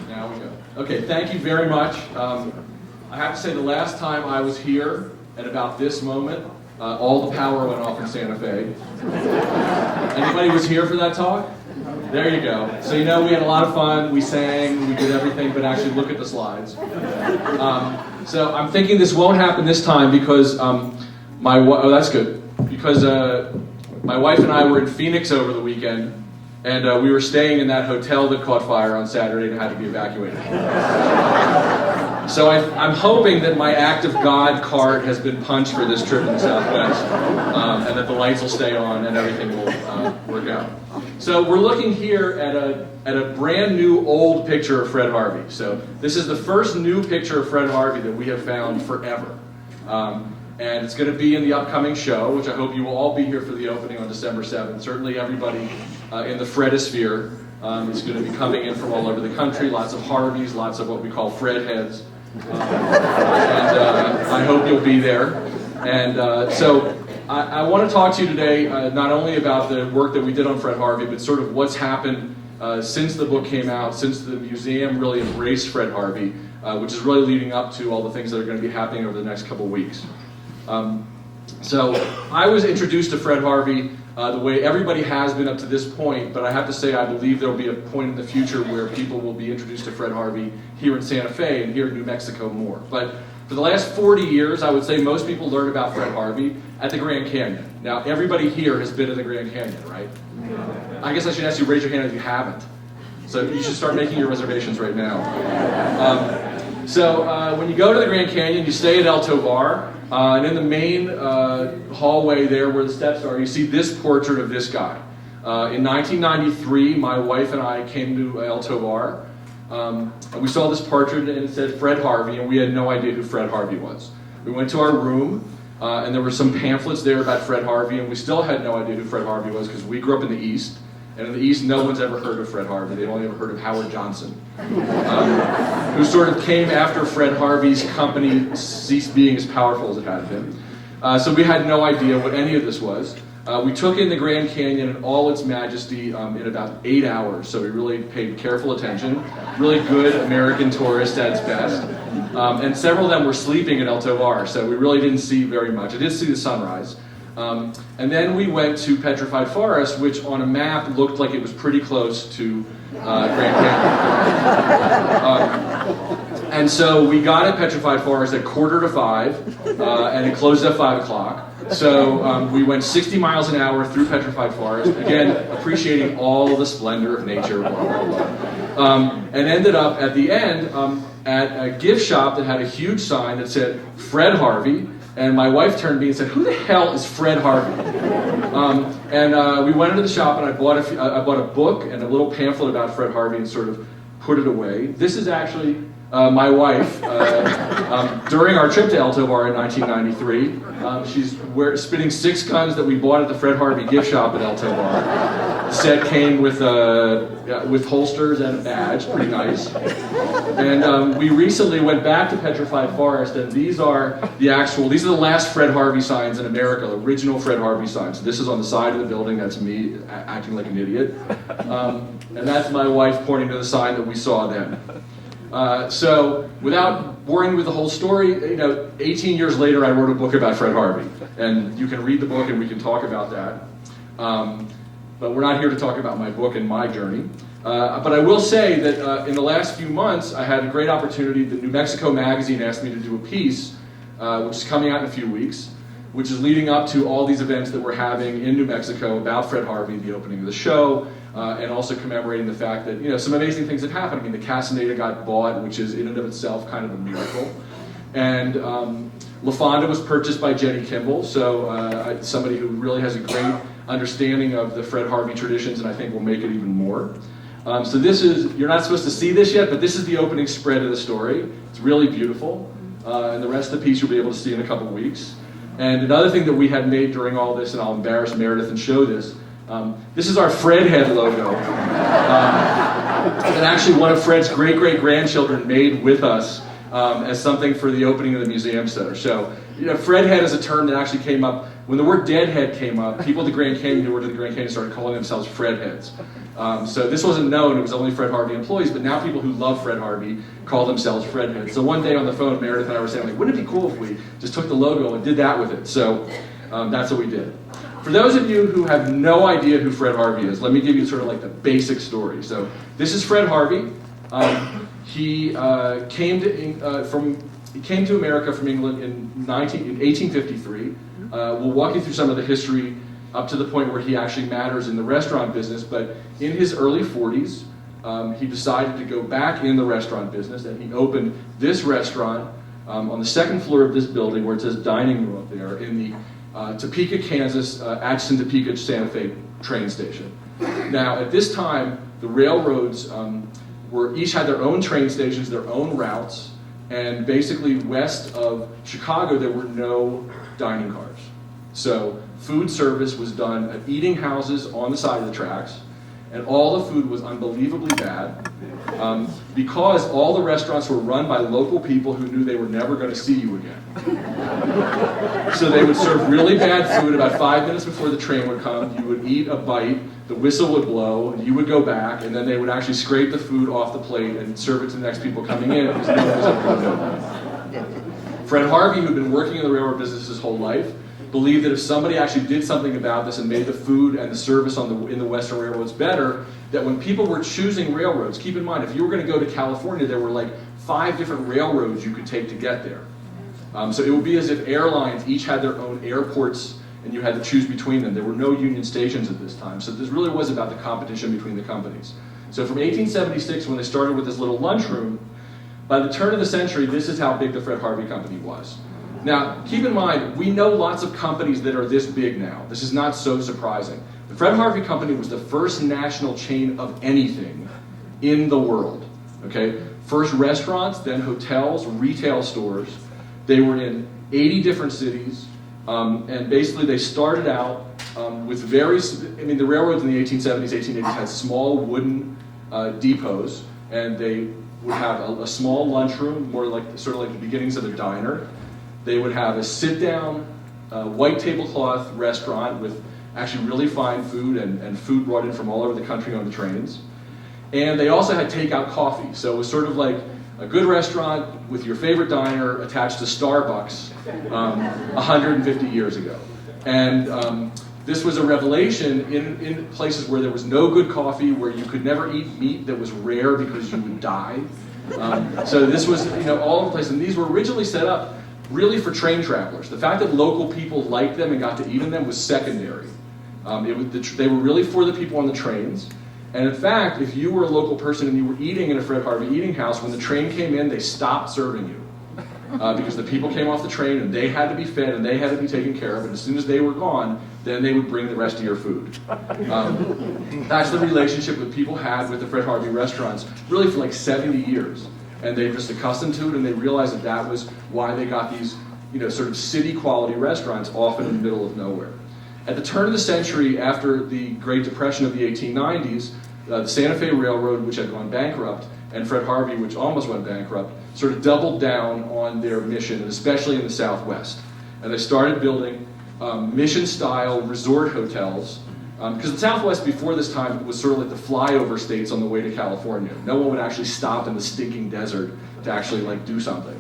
Now we go. Okay, thank you very much. I have to say the last time I was here at about this moment, all the power went off in Santa Fe. Anybody was here for that talk? There you go. So you know we had a lot of fun, we sang, we did everything, but actually look at the slides. So I'm thinking this won't happen this time because that's good. Because my wife and I were in Phoenix over the weekend, and we were staying in that hotel that caught fire on Saturday and had to be evacuated. So I'm hoping that my act of God card has been punched for this trip in the Southwest, and that the lights will stay on and everything will work out. So we're looking here at a brand new old picture of Fred Harvey. So this is the first new picture of Fred Harvey that we have found forever. And it's going to be in the upcoming show, which I hope you will all be here for the opening on December 7th. Certainly everybody in the Fredisphere is going to be coming in from all over the country. Lots of Harveys, lots of what we call Fred heads. And I hope you'll be there. And so I want to talk to you today not only about the work that we did on Fred Harvey, but sort of what's happened since the book came out, since the museum really embraced Fred Harvey, which is really leading up to all the things that are going to be happening over the next couple of weeks. So I was introduced to Fred Harvey the way everybody has been up to this point, but I have to say I believe there will be a point in the future where people will be introduced to Fred Harvey here in Santa Fe and here in New Mexico more. But for the last 40 years, I would say most people learn about Fred Harvey at the Grand Canyon. Now, everybody here has been to the Grand Canyon, right? I guess I should ask you, raise your hand if you haven't. So you should start making your reservations right now. So when you go to the Grand Canyon, you stay at El Tovar, and in the main hallway there where the steps are, you see this portrait of this guy. In 1993, my wife and I came to El Tovar. We saw this portrait and it said Fred Harvey, and we had no idea who Fred Harvey was. We went to our room, and there were some pamphlets there about Fred Harvey, and we still had no idea who Fred Harvey was because we grew up in the East. And in the East, no one's ever heard of Fred Harvey. They've only ever heard of Howard Johnson, who sort of came after Fred Harvey's company ceased being as powerful as it had been. So we had no idea what any of this was. We took in the Grand Canyon in all its majesty in about 8 hours, so we really paid careful attention. Really good American tourist at its best. And several of them were sleeping at El Tovar, so we really didn't see very much. I did see the sunrise. And then we went to Petrified Forest, which on a map looked like it was pretty close to Grand Canyon. And so we got at Petrified Forest at 4:45, and it closed at 5 o'clock. So we went 60 miles an hour through Petrified Forest, again, appreciating all the splendor of nature, blah, blah, blah. And ended up at the end at a gift shop that had a huge sign that said Fred Harvey. And my wife turned to me and said, "Who the hell is Fred Harvey?" And we went into the shop, and I bought a book and a little pamphlet about Fred Harvey and sort of put it away. This is actually my wife during our trip to El Tovar in 1993. She's spinning 6 guns that we bought at the Fred Harvey gift shop at El Tovar. The set came with holsters and a badge, pretty nice. And we recently went back to Petrified Forest, and these are the last Fred Harvey signs in America, the original Fred Harvey signs. This is on the side of the building. That's me acting like an idiot. And that's my wife pointing to the sign that we saw then. So without boring with the whole story, 18 years later I wrote a book about Fred Harvey. And you can read the book and we can talk about that. But we're not here to talk about my book and my journey. But I will say that in the last few months I had a great opportunity. The New Mexico magazine asked me to do a piece, which is coming out in a few weeks, which is leading up to all these events that we're having in New Mexico about Fred Harvey, the opening of the show, and also commemorating the fact that some amazing things have happened. I mean, the Castaneda got bought, which is in and of itself kind of a miracle, and La Fonda was purchased by Jenny Kimball, so somebody who really has a great understanding of the Fred Harvey traditions, and I think will make it even more. So this is, you're not supposed to see this yet, but this is the opening spread of the story. It's really beautiful, and the rest of the piece you'll be able to see in a couple weeks. And another thing that we had made during all this, and I'll embarrass Meredith and show this, this is our Fred head logo. And actually one of Fred's great-great-grandchildren made with us as something for the opening of the museum center. So Fred head is a term that actually came up when the word deadhead came up. People at the Grand Canyon who worked at the Grand Canyon started calling themselves Fred heads. So this wasn't known; it was only Fred Harvey employees. But now people who love Fred Harvey call themselves Fred heads. So one day on the phone, Meredith and I were saying, like, wouldn't it be cool if we just took the logo and did that with it? So that's what we did. For those of you who have no idea who Fred Harvey is, let me give you sort of like the basic story. So this is Fred Harvey. He came to America from England in 1853. We'll walk you through some of the history up to the point where he actually matters in the restaurant business. But in his early 40s, he decided to go back in the restaurant business, and he opened this restaurant on the second floor of this building where it says dining room up there in the Topeka, Kansas, Atchison, Topeka, Santa Fe train station. Now, at this time, the railroads each had their own train stations, their own routes, and basically west of Chicago, there were no dining cars. So food service was done at eating houses on the side of the tracks, and all the food was unbelievably bad because all the restaurants were run by local people who knew they were never going to see you again. So they would serve really bad food about 5 minutes before the train would come. You would eat a bite, the whistle would blow, and you would go back, and then they would actually scrape the food off the plate and serve it to the next people coming in because no one was ever going to know that. Fred Harvey, who'd been working in the railroad business his whole life, believed that if somebody actually did something about this and made the food and the service in the Western railroads better, that when people were choosing railroads, keep in mind, if you were going to go to California, there were like 5 different railroads you could take to get there. So it would be as if airlines each had their own airports and you had to choose between them. There were no Union stations at this time. So this really was about the competition between the companies. So from 1876, when they started with this little lunchroom, by the turn of the century, this is how big the Fred Harvey Company was. Now, keep in mind, we know lots of companies that are this big now. This is not so surprising. The Fred Harvey Company was the first national chain of anything in the world. Okay? First restaurants, then hotels, retail stores. They were in 80 different cities, and basically they started out with the railroads in the 1870s, 1880s had small wooden depots, and they would have a small lunchroom, sort of like the beginnings of a diner. They would have a sit-down, white tablecloth restaurant with actually really fine food and food brought in from all over the country on the trains. And they also had takeout coffee, so it was sort of like a good restaurant with your favorite diner attached to Starbucks 150 years ago. And this was a revelation in places where there was no good coffee, where you could never eat meat that was rare because you would die. So this was all over the place. And these were originally set up really for train travelers. The fact that local people liked them and got to eat in them was secondary. They were really for the people on the trains. And in fact, if you were a local person and you were eating in a Fred Harvey eating house, when the train came in, they stopped serving you. Because the people came off the train and they had to be fed and they had to be taken care of. And as soon as they were gone, then they would bring the rest of your food. That's the relationship that people had with the Fred Harvey restaurants, really for like 70 years. And they were just accustomed to it, and they realized that that was why they got these, sort of city-quality restaurants often in the middle of nowhere. At the turn of the century, after the Great Depression of the 1890s, the Santa Fe Railroad, which had gone bankrupt, and Fred Harvey, which almost went bankrupt, sort of doubled down on their mission, and especially in the Southwest. And they started building mission-style resort hotels, because the Southwest before this time was sort of like the flyover states on the way to California. No one would actually stop in the stinking desert to actually do something.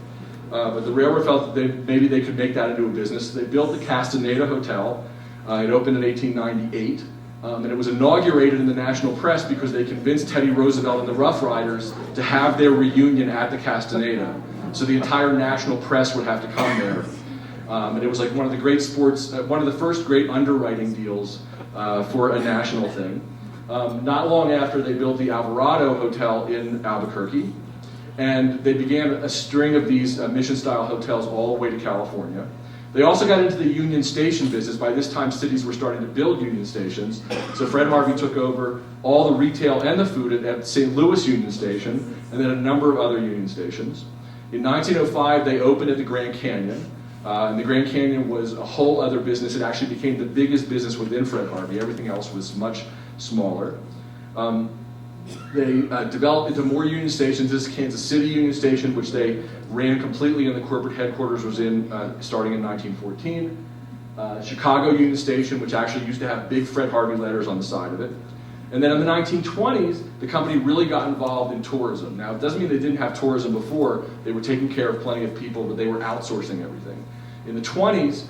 But the railroad felt that maybe they could make that into a business. They built the Castaneda Hotel. It opened in 1898. And it was inaugurated in the national press because they convinced Teddy Roosevelt and the Rough Riders to have their reunion at the Castaneda. So the entire national press would have to come there. And it was like one of the great one of the first great underwriting deals for a national thing. Not long after, they built the Alvarado Hotel in Albuquerque, and they began a string of these mission-style hotels all the way to California. They also got into the Union Station business. By this time, cities were starting to build Union Stations, so Fred Harvey took over all the retail and the food at St. Louis Union Station, and then a number of other Union Stations. In 1905, they opened at the Grand Canyon. And the Grand Canyon was a whole other business. It actually became the biggest business within Fred Harvey. Everything else was much smaller. They developed into more Union stations. This is Kansas City Union Station, which they ran completely, and the corporate headquarters was in starting in 1914. Chicago Union Station, which actually used to have big Fred Harvey letters on the side of it. And then in the 1920s, the company really got involved in tourism. Now, it doesn't mean they didn't have tourism before. They were taking care of plenty of people, but they were outsourcing everything. In the 20s,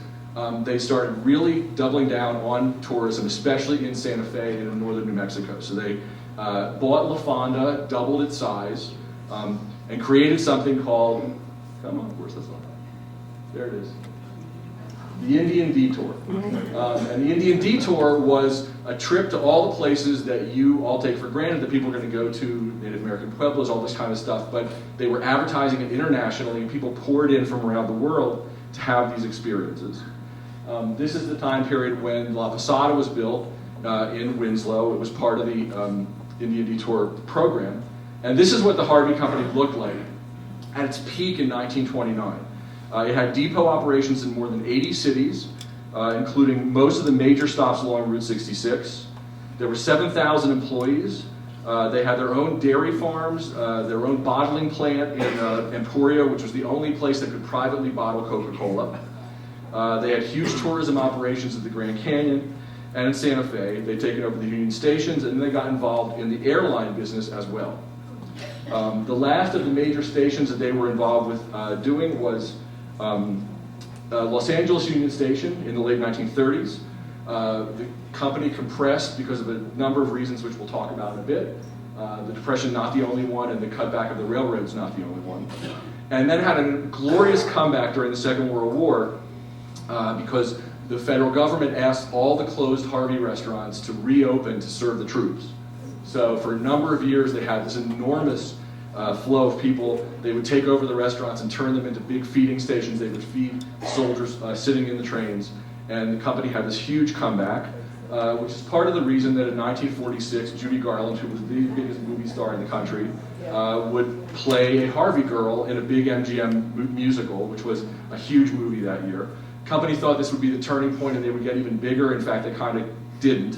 they started really doubling down on tourism, especially in Santa Fe and in northern New Mexico. So they bought La Fonda, doubled its size, and created something called, come on, where's this one? There it is. The Indian Detour. And the Indian Detour was a trip to all the places that you all take for granted that people are going to go to, Native American pueblos, all this kind of stuff, but they were advertising it internationally, and people poured in from around the world to have these experiences. This is the time period when La Posada was built in Winslow. It was part of the Indian Detour program. And this is what the Harvey Company looked like at its peak in 1929. It had depot operations in more than 80 cities, including most of the major stops along Route 66. There were 7,000 employees. They had their own dairy farms, their own bottling plant in Emporia, which was the only place that could privately bottle Coca-Cola. They had huge tourism operations at the Grand Canyon and in Santa Fe. They'd taken over the Union stations, and they got involved in the airline business as well. The last of the major stations that they were involved with doing was Los Angeles Union Station in the late 1930s. The company compressed because of a number of reasons which we'll talk about in a bit. The Depression not the only one, and the cutback of the railroads not the only one. And then had a glorious comeback during the Second World War because the federal government asked all the closed Harvey restaurants to reopen to serve the troops. So for a number of years they had this enormous flow of people. They would take over the restaurants and turn them into big feeding stations. They would feed soldiers sitting in the trains. And the company had this huge comeback, which is part of the reason that in 1946, Judy Garland, who was the biggest movie star in the country, would play a Harvey Girl in a big MGM musical, which was a huge movie that year. The company thought this would be the turning point and they would get even bigger. In fact, they kind of didn't.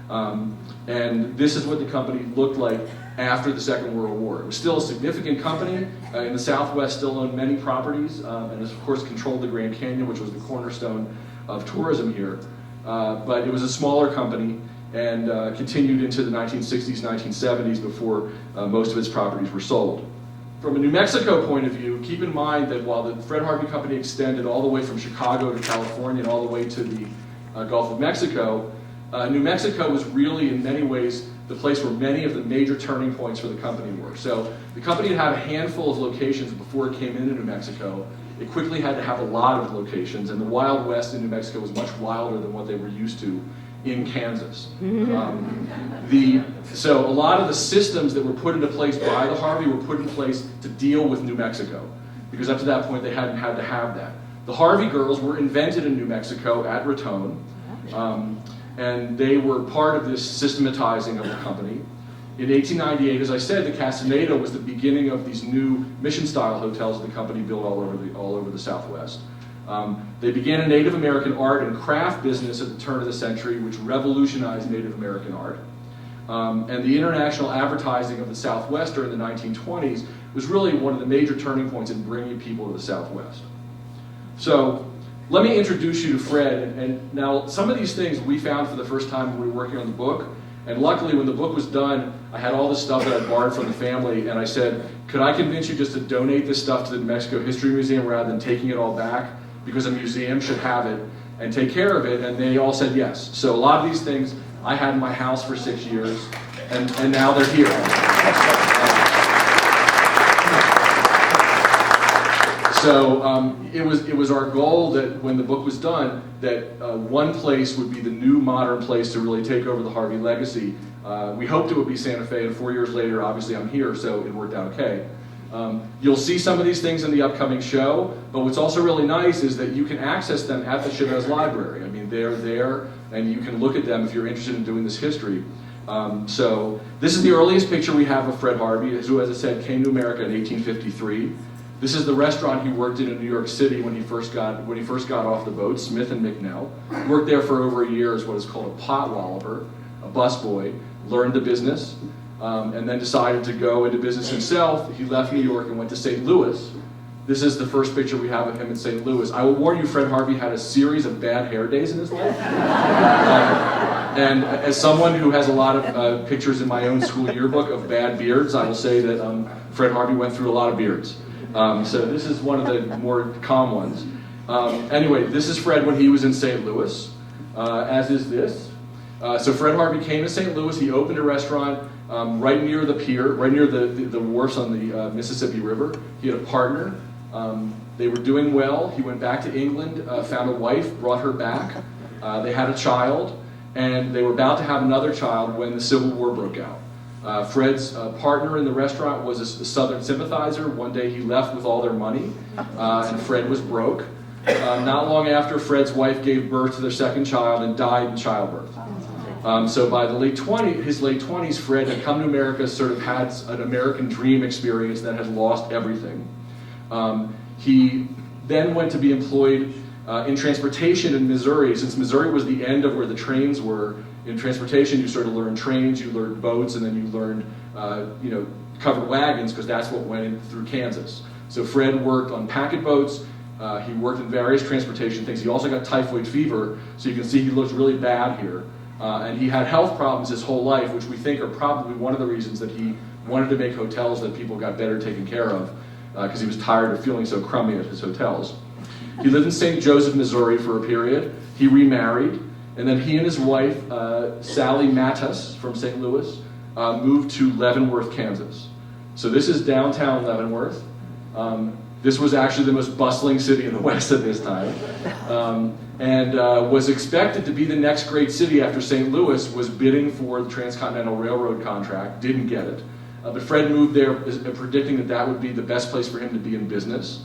And this is what the company looked like after the Second World War. It was still a significant company. In the Southwest, still owned many properties, and of course controlled the Grand Canyon, which was the cornerstone of tourism here. But it was a smaller company and continued into the 1960s, 1970s before most of its properties were sold. From a New Mexico point of view, keep in mind that while the Fred Harvey Company extended all the way from Chicago to California and all the way to the Gulf of Mexico, New Mexico was really, in many ways, the place where many of the major turning points for the company were. So the company had a handful of locations before it came into New Mexico. It quickly had to have a lot of locations, and the Wild West in New Mexico was much wilder than what they were used to in Kansas. So a lot of the systems that were put into place by the Harvey were put in place to deal with New Mexico, because up to that point they hadn't had to have that. The Harvey Girls were invented in New Mexico at Raton. And they were part of this systematizing of the company. In 1898, as I said, the Castaneda was the beginning of these new mission-style hotels that the company built all over the Southwest. They began a Native American art and craft business at the turn of the century, which revolutionized Native American art. And the international advertising of the Southwest during the 1920s was really one of the major turning points in bringing people to the Southwest. So, let me introduce you to Fred, and now some of these things we found for the first time when we were working on the book, and luckily when the book was done, I had all the stuff that I borrowed from the family, and I said, could I convince you just to donate this stuff to the New Mexico History Museum rather than taking it all back, because a museum should have it and take care of it, and they all said yes. So a lot of these things I had in my house for 6 years, and now they're here. So it was our goal that when the book was done, that one place would be the new modern place to really take over the Harvey legacy. We hoped it would be Santa Fe, and 4 years later, obviously I'm here, so it worked out okay. You'll see some of these things in the upcoming show, but what's also really nice is that you can access them at the Chavez Library. I mean, they're there, and you can look at them if you're interested in doing this history. So this is the earliest picture we have of Fred Harvey, who, as I said, came to America in 1853. This is the restaurant he worked in New York City when he first got off the boat, Smith and McNell. He worked there for over a year as what is called a pot walloper, a busboy, learned the business. and then decided to go into business himself. He left New York and went to St. Louis. This is the first picture we have of him in St. Louis. I will warn you, Fred Harvey had a series of bad hair days in his life. And as someone who has a lot of pictures in my own school yearbook of bad beards, I will say that Fred Harvey went through a lot of beards. So this is one of the more calm ones. Anyway, this is Fred when he was in St. Louis, as is this. So Fred Harvey came to St. Louis. He opened a restaurant right near the pier, right near the wharfs on the Mississippi River. He had a partner. They were doing well. He went back to England, found a wife, brought her back. They had a child, and they were about to have another child when the Civil War broke out. Fred's partner in the restaurant was a Southern sympathizer. One day he left with all their money, and Fred was broke. Not long after, Fred's wife gave birth to their second child and died in childbirth. So by the his late 20s, Fred had come to America, sort of had an American dream experience that had lost everything. He then went to be employed in transportation in Missouri. Since Missouri was the end of where the trains were, in transportation you sort of learned trains, you learned boats, and then you learned covered wagons, because that's what went in through Kansas. So Fred worked on packet boats. He worked in various transportation things. He also got typhoid fever, so you can see he looks really bad here. And he had health problems his whole life, which we think are probably one of the reasons that he wanted to make hotels that people got better taken care of, because he was tired of feeling so crummy at his hotels. He lived in St. Joseph, Missouri for a period. He remarried, and then he and his wife, Sally Mattis from St. Louis, moved to Leavenworth, Kansas. So this is downtown Leavenworth. This was actually the most bustling city in the West at this time, and was expected to be the next great city after St. Louis, was bidding for the Transcontinental Railroad contract, didn't get it. But Fred moved there predicting that that would be the best place for him to be in business.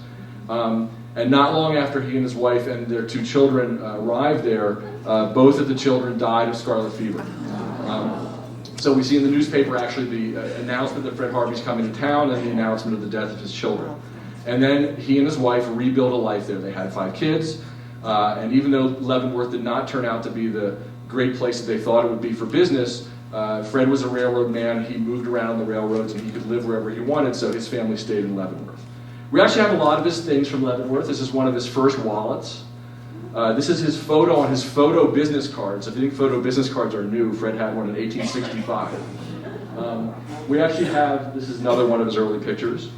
And not long after he and his wife and their two children arrived there, both of the children died of scarlet fever. So we see in the newspaper actually the announcement that Fred Harvey's coming to town and the announcement of the death of his children. And then he and his wife rebuilt a life there. They had 5 kids, and even though Leavenworth did not turn out to be the great place that they thought it would be for business, Fred was a railroad man. He moved around on the railroads and he could live wherever he wanted, so his family stayed in Leavenworth. We actually have a lot of his things from Leavenworth. This is one of his first wallets. This is his photo on his photo business cards. If you think photo business cards are new, Fred had one in 1865. We actually have, this is another one of his early pictures.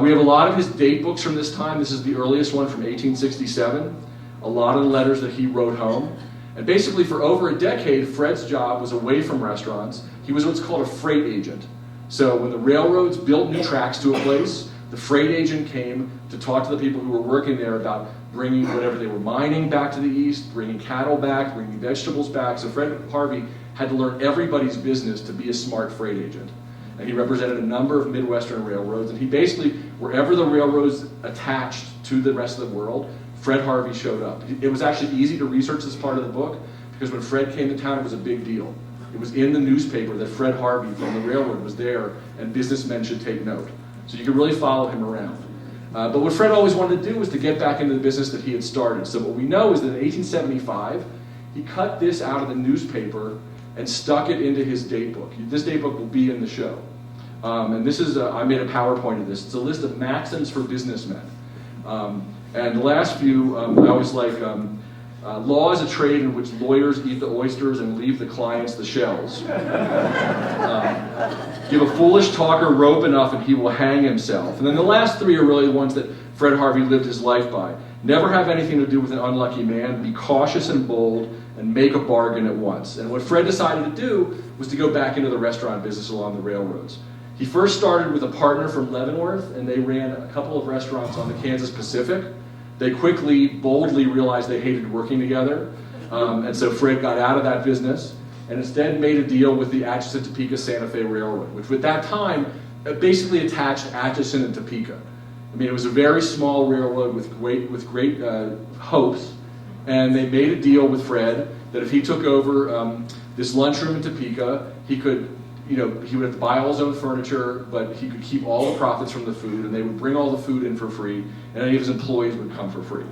We have a lot of his date books from this time. This is the earliest one from 1867. A lot of the letters that he wrote home. And basically for over a decade, Fred's job was away from restaurants. He was what's called a freight agent. So when the railroads built new tracks to a place, the freight agent came to talk to the people who were working there about bringing whatever they were mining back to the east, bringing cattle back, bringing vegetables back. So Fred Harvey had to learn everybody's business to be a smart freight agent. And he represented a number of Midwestern railroads, and he basically, wherever the railroads attached to the rest of the world, Fred Harvey showed up. It was actually easy to research this part of the book, because when Fred came to town, it was a big deal. It was in the newspaper that Fred Harvey from the railroad was there, and businessmen should take note. So you could really follow him around. But what Fred always wanted to do was to get back into the business that he had started. So what we know is that in 1875, he cut this out of the newspaper and stuck it into his date book. This date book will be in the show. And this is, I made a PowerPoint of this. It's a list of maxims for businessmen. And the last few, I always like, law is a trade in which lawyers eat the oysters and leave the clients the shells. Give a foolish talker rope enough and he will hang himself. And then the last 3 are really the ones that Fred Harvey lived his life by. Never have anything to do with an unlucky man. Be cautious and bold and make a bargain at once. And what Fred decided to do was to go back into the restaurant business along the railroads. He first started with a partner from Leavenworth, and they ran a couple of restaurants on the Kansas Pacific. They quickly, boldly realized they hated working together, and so Fred got out of that business and instead made a deal with the Atchison, Topeka, Santa Fe Railroad, which at that time basically attached Atchison and Topeka. I mean, it was a very small railroad with great hopes, and they made a deal with Fred that if he took over this lunchroom in Topeka, he could, he would have to buy all his own furniture, but he could keep all the profits from the food, and they would bring all the food in for free, and any of his employees would come for free.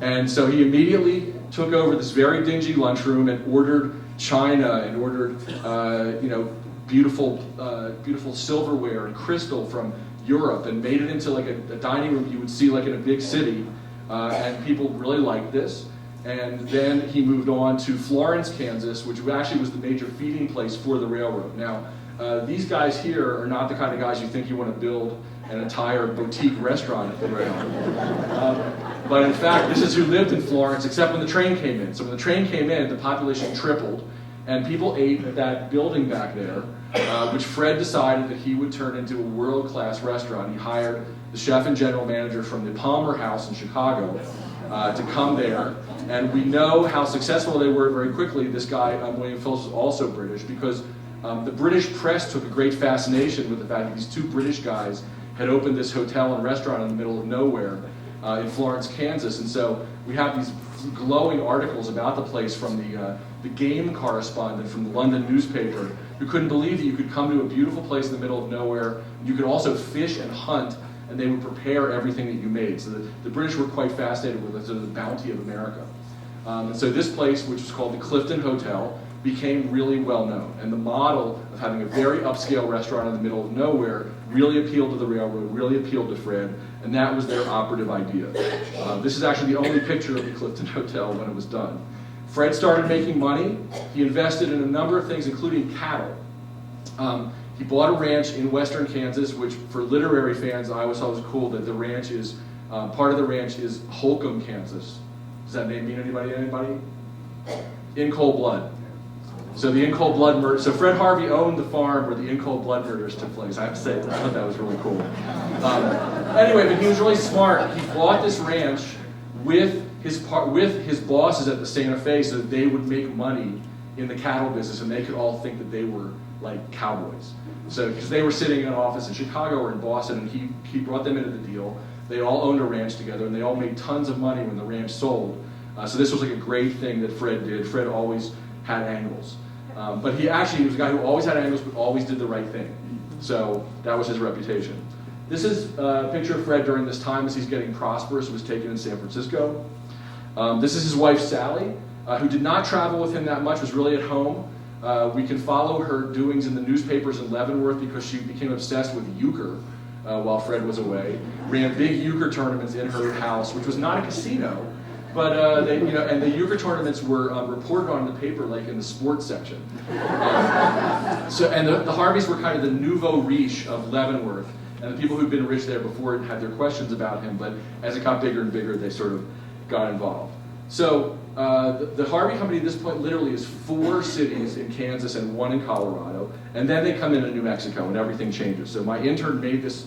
And so he immediately took over this very dingy lunchroom and ordered china and ordered, beautiful, beautiful silverware and crystal from Europe and made it into like a dining room you would see like in a big city, and people really liked this. And then he moved on to Florence, Kansas, which actually was the major feeding place for the railroad. Now, these guys here are not the kind of guys you think you want to build an entire boutique restaurant at the rail. But in fact, this is who lived in Florence, except when the train came in. So when the train came in, the population tripled, and people ate at that building back there, which Fred decided that he would turn into a world-class restaurant. He hired the chef and general manager from the Hopi House in Chicago to come there. And we know how successful they were very quickly. This guy, William Phillips, was also British, because the British press took a great fascination with the fact that these two British guys had opened this hotel and restaurant in the middle of nowhere in Florence, Kansas. And so we have these glowing articles about the place from the game correspondent from the London newspaper, who couldn't believe that you could come to a beautiful place in the middle of nowhere. You could also fish and hunt, and they would prepare everything that you made. So the British were quite fascinated with the bounty of America. And so this place, which was called the Clifton Hotel, became really well known. And the model of having a very upscale restaurant in the middle of nowhere really appealed to the railroad, really appealed to Fred, and that was their operative idea. This is actually the only picture of the Clifton Hotel when it was done. Fred started making money. He invested in a number of things, including cattle. He bought a ranch in western Kansas, which for literary fans, I always thought was cool that the ranch is, part of the ranch is Holcomb, Kansas. Does that name mean anybody? Anybody? In cold blood. So the in cold blood murder. So Fred Harvey owned the farm where the in cold blood murders took place. I have to say, I thought that was really cool. Anyway, but he was really smart. He bought this ranch with his bosses at the Santa Fe so that they would make money in the cattle business, and they could all think that they were like cowboys. So because they were sitting in an office in Chicago or in Boston, and he brought them into the deal. They all owned a ranch together, and they all made tons of money when the ranch sold. So this was like a great thing that Fred did. Fred always had angles. But he was a guy who always had angles, but always did the right thing. So that was his reputation. This is a picture of Fred during this time as he's getting prosperous. It was taken in San Francisco. This is his wife, Sally, who did not travel with him that much, was really at home. We can follow her doings in the newspapers in Leavenworth because she became obsessed with euchre while Fred was away. Ran big euchre tournaments in her house, which was not a casino, but and the euchre tournaments were reported on in the paper, like in the sports section. And the Harveys were kind of the nouveau riche of Leavenworth, and the people who'd been rich there before had their questions about him, but as it got bigger and bigger, they sort of got involved. So the Harvey Company at this point literally is 4 cities in Kansas and 1 in Colorado, and then they come into New Mexico and everything changes. So my intern made this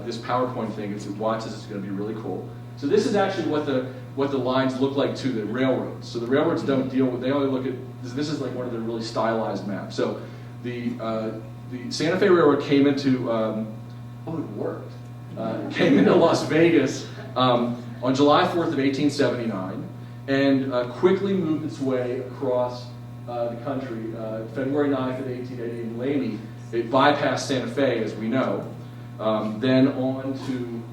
this PowerPoint thing and said, watch this, it's going to be really cool. So this is actually what the lines look like to the railroads. So the railroads don't deal with, they only look at, this is like one of the really stylized maps. So the Santa Fe Railroad came into, it worked, came into Las Vegas on July 4th of 1879 and quickly moved its way across the country. February 9th of 1880 in Laney, it bypassed Santa Fe, as we know, then on to,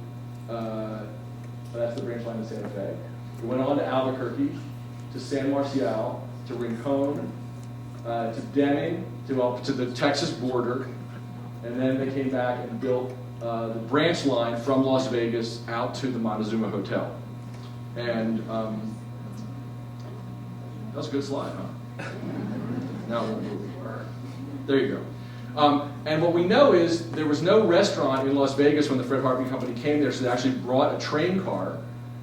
that's the branch line of Santa Fe. It went on to Albuquerque, to San Marcial, to Rincon, to Deming, to the Texas border, and then they came back and built the branch line from Las Vegas out to the Montezuma Hotel. And that was a good slide, huh? Now we'll move. There you go. And what we know is there was no restaurant in Las Vegas when the Fred Harvey Company came there, so they actually brought a train car,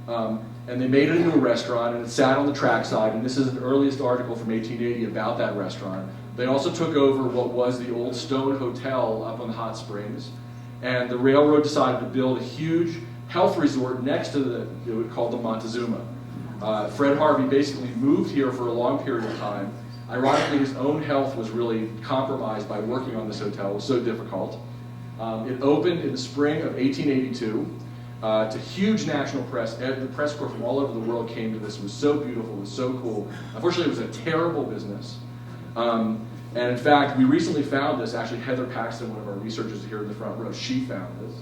and they made it into a restaurant, and it sat on the trackside, and this is an earliest article from 1880 about that restaurant. They also took over what was the old Stone Hotel up on the Hot Springs, and the railroad decided to build a huge health resort next to it was called the Montezuma. Fred Harvey basically moved here for a long period of time. Ironically, his own health was really compromised by working on this hotel. It was so difficult. It opened in the spring of 1882 to huge national press. The press corps from all over the world came to this. It was so beautiful. It was so cool. Unfortunately, it was a terrible business. And in fact, we recently found this. Actually, Heather Paxton, one of our researchers here in the front row, she found this.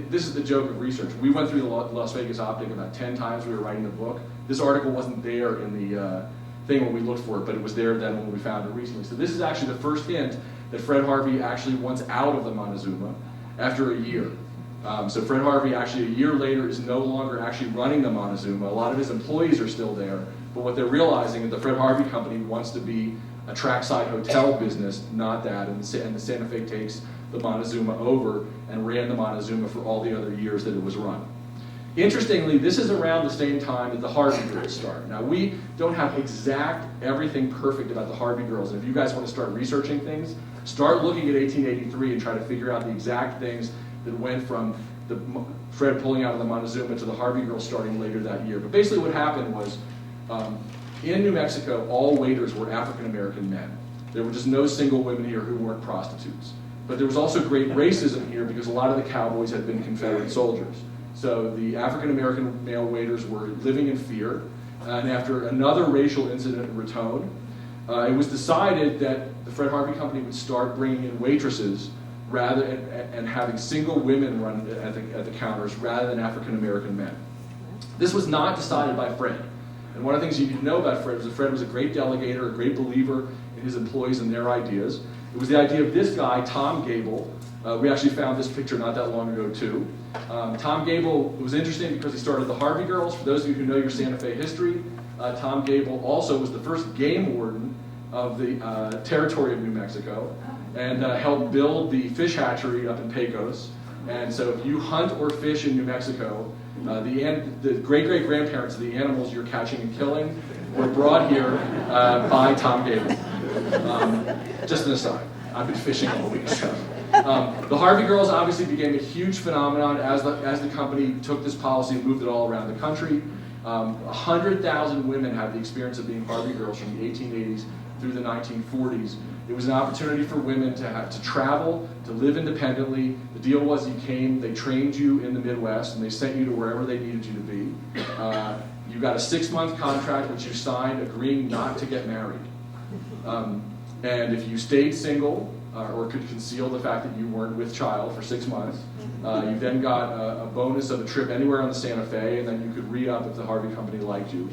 This is the joke of research. We went through the Las Vegas Optic about 10 times we were writing the book. This article wasn't there in the thing when we looked for it, but it was there then when we found it recently. So this is actually the first hint that Fred Harvey actually wants out of the Montezuma after a year. So Fred Harvey actually a year later is no longer actually running the Montezuma. A lot of his employees are still there, but what they're realizing is the Fred Harvey company wants to be a trackside hotel business, not that, and the Santa Fe takes the Montezuma over and ran the Montezuma for all the other years that it was run. Interestingly, this is around the same time that the Harvey Girls start. Now, we don't have exact everything perfect about the Harvey Girls, and if you guys want to start researching things, start looking at 1883 and try to figure out the exact things that went from the Fred pulling out of the Montezuma to the Harvey Girls starting later that year. But basically what happened was, in New Mexico, all waiters were African-American men. There were just no single women here who weren't prostitutes. But there was also great racism here because a lot of the cowboys had been Confederate soldiers. So the African-American male waiters were living in fear. And after another racial incident in Raton, it was decided that the Fred Harvey Company would start bringing in waitresses and having single women run at the counters rather than African-American men. This was not decided by Fred. And one of the things you need to know about Fred was that Fred was a great delegator, a great believer in his employees and their ideas. It was the idea of this guy, Tom Gable. We actually found this picture not that long ago, too. Tom Gable was interesting because he started the Harvey Girls. For those of you who know your Santa Fe history, Tom Gable also was the first game warden of the territory of New Mexico and helped build the fish hatchery up in Pecos. And so if you hunt or fish in New Mexico, the great-great-grandparents of the animals you're catching and killing were brought here by Tom Gable. Just an aside, I've been fishing all week. So. The Harvey Girls obviously became a huge phenomenon as the company took this policy and moved it all around the country. 100,000 women had the experience of being Harvey Girls from the 1880s through the 1940s. It was an opportunity for women to travel, to live independently. The deal was you came, they trained you in the Midwest, and they sent you to wherever they needed you to be. You got a 6-month contract which you signed agreeing not to get married. And if you stayed single, or could conceal the fact that you weren't with child for 6 months, you then got a bonus of a trip anywhere on the Santa Fe, and then you could re-up if the Harvey Company liked you.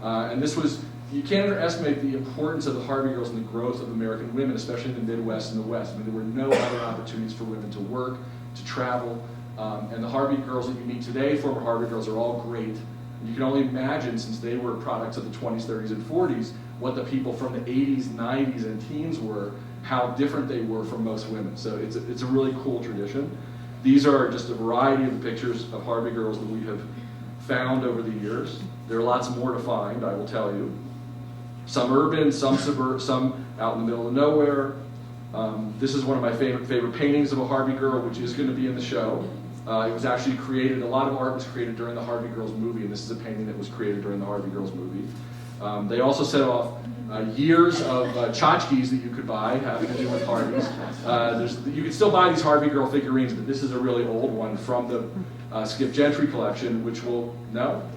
And this was, you can't underestimate the importance of the Harvey Girls and the growth of American women, especially in the Midwest and the West. I mean, there were no other opportunities for women to work, to travel, and the Harvey Girls that you meet today, former Harvey Girls, are all great. You can only imagine, since they were products of the 20s, 30s, and 40s, what the people from the 80s, 90s, and teens were, how different they were from most women. So it's a really cool tradition. These are just a variety of pictures of Harvey Girls that we have found over the years. There are lots more to find, I will tell you. Some urban, some suburban, some out in the middle of nowhere. This is one of my favorite paintings of a Harvey Girl, which is going to be in the show. It was actually created, a lot of art was created during the Harvey Girls movie, and this is a painting that was created during the Harvey Girls movie. They also set off years of tchotchkes that you could buy having to do with Harveys. You can still buy these Harvey Girl figurines, but this is a really old one from the Skip Gentry collection, which will, no?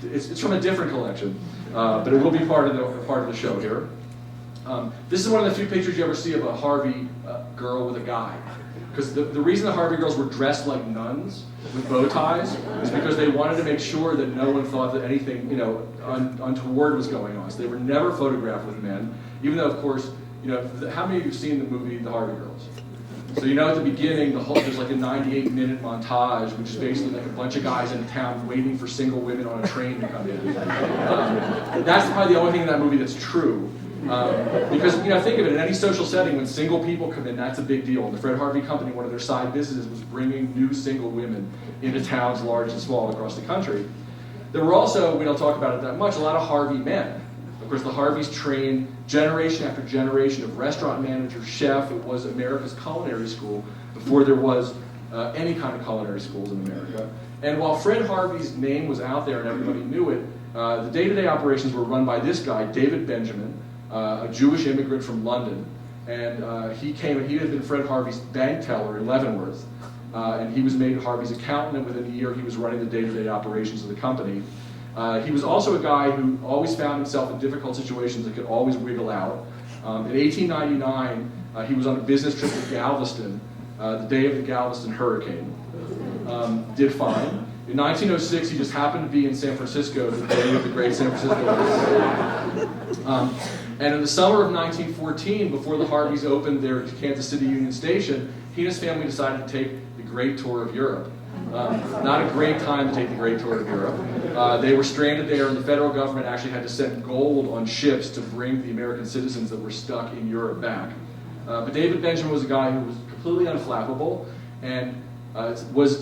It's from a different collection, but it will be part of the show here. This is one of the few pictures you ever see of a Harvey girl with a guy. Because the reason the Harvey Girls were dressed like nuns with bow ties is because they wanted to make sure that no one thought that anything, untoward was going on. So they were never photographed with men, even though, of course, how many of you have seen the movie The Harvey Girls? So at the beginning, there's like a 98-minute montage, which is basically like a bunch of guys in town waiting for single women on a train to come in. That's probably the only thing in that movie that's true. Because think of it, in any social setting, when single people come in, that's a big deal. And the Fred Harvey Company, one of their side businesses, was bringing new single women into towns large and small across the country. There were also, we don't talk about it that much, a lot of Harvey men. Of course, the Harveys trained generation after generation of restaurant managers, chef. It was America's culinary school before there was any kind of culinary schools in America. And while Fred Harvey's name was out there and everybody knew it, the day-to-day operations were run by this guy, David Benjamin, a Jewish immigrant from London, and he had been Fred Harvey's bank teller in Leavenworth, and he was made Harvey's accountant, and within a year he was running the day-to-day operations of the company. He was also a guy who always found himself in difficult situations and could always wiggle out. In 1899, he was on a business trip to Galveston, the day of the Galveston hurricane. Did fine. In 1906, he just happened to be in San Francisco the day of the Great San Francisco earthquake. And in the summer of 1914, before the Harveys opened their Kansas City Union Station, he and his family decided to take the Great Tour of Europe. Not a great time to take the Great Tour of Europe. They were stranded there, and the federal government actually had to send gold on ships to bring the American citizens that were stuck in Europe back. But David Benjamin was a guy who was completely unflappable and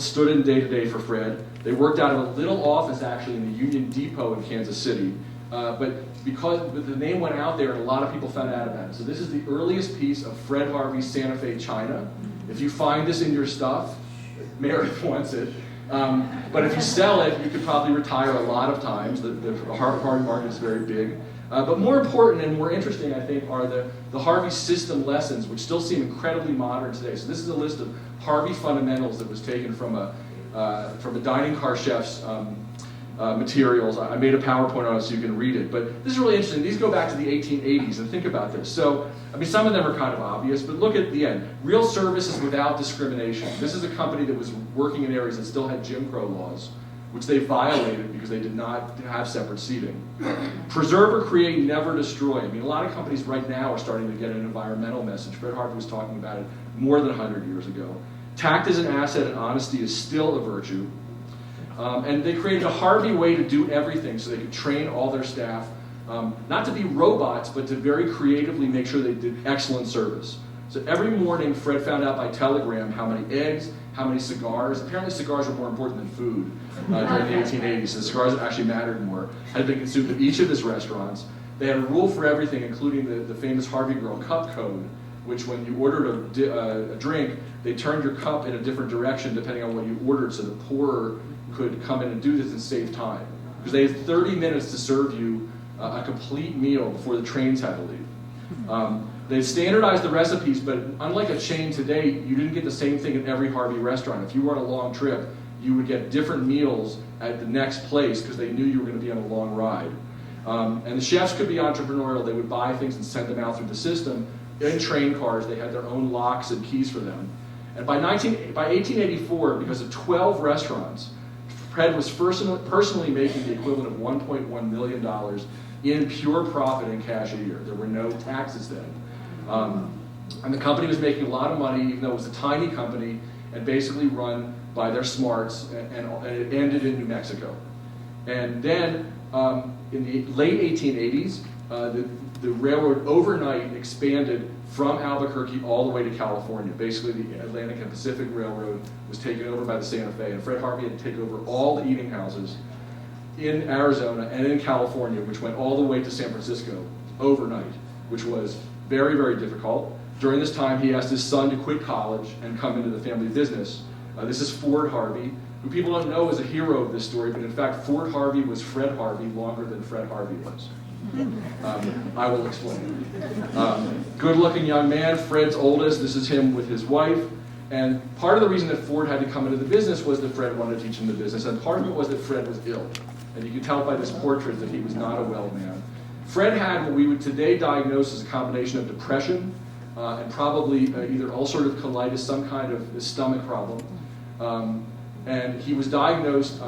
stood in day-to-day for Fred. They worked out of a little office actually in the Union Depot in Kansas City. But because the name went out there and a lot of people found out about it. So this is the earliest piece of Fred Harvey's Santa Fe china. If you find this in your stuff, Meredith wants it. But if you sell it, you could probably retire a lot of times. The Harvey market is very big. But more important and more interesting, I think, are the Harvey system lessons, which still seem incredibly modern today. So this is a list of Harvey fundamentals that was taken from a dining car chef's materials. I made a PowerPoint on it so you can read it. But this is really interesting. These go back to the 1880s, and think about this. So, I mean, some of them are kind of obvious, but look at the end. Real services without discrimination. This is a company that was working in areas that still had Jim Crow laws, which they violated because they did not have separate seating. Preserve or create, never destroy. I mean, a lot of companies right now are starting to get an environmental message. Fred Harvey was talking about it more than 100 years ago. Tact is an asset and honesty is still a virtue. And they created a Harvey way to do everything so they could train all their staff, not to be robots, but to very creatively make sure they did excellent service. So every morning, Fred found out by telegram how many eggs, how many cigars. Apparently cigars were more important than food during the 1880s. So cigars actually mattered more. Had been consumed at each of his restaurants. They had a rule for everything, including the famous Harvey Girl cup code, which when you ordered a drink, they turned your cup in a different direction depending on what you ordered, so the pourer could come in and do this and save time. Because they had 30 minutes to serve you a complete meal before the trains had to leave. They standardized the recipes, but unlike a chain today, you didn't get the same thing at every Harvey restaurant. If you were on a long trip, you would get different meals at the next place because they knew you were going to be on a long ride. And the chefs could be entrepreneurial. They would buy things and send them out through the system. In train cars, they had their own locks and keys for them. And by 1884, because of 12 restaurants, Fred was personally making the equivalent of $1.1 million in pure profit in cash a year. There were no taxes then. And the company was making a lot of money, even though it was a tiny company, and basically run by their smarts, and it ended in New Mexico. And then in the late 1880s, the railroad overnight expanded from Albuquerque all the way to California. Basically, the Atlantic and Pacific Railroad was taken over by the Santa Fe, and Fred Harvey had to take over all the eating houses in Arizona and in California, which went all the way to San Francisco overnight, which was very, very difficult. During this time, he asked his son to quit college and come into the family business. This is Ford Harvey, who people don't know is a hero of this story, but in fact, Ford Harvey was Fred Harvey longer than Fred Harvey was. I will explain. Good-looking young man, Fred's oldest. This is him with his wife. And part of the reason that Ford had to come into the business was that Fred wanted to teach him the business, and part of it was that Fred was ill. And you can tell by this portrait that he was not a well man. Fred had what we would today diagnose as a combination of depression and probably either ulcerative colitis, some kind of stomach problem. And he was diagnosed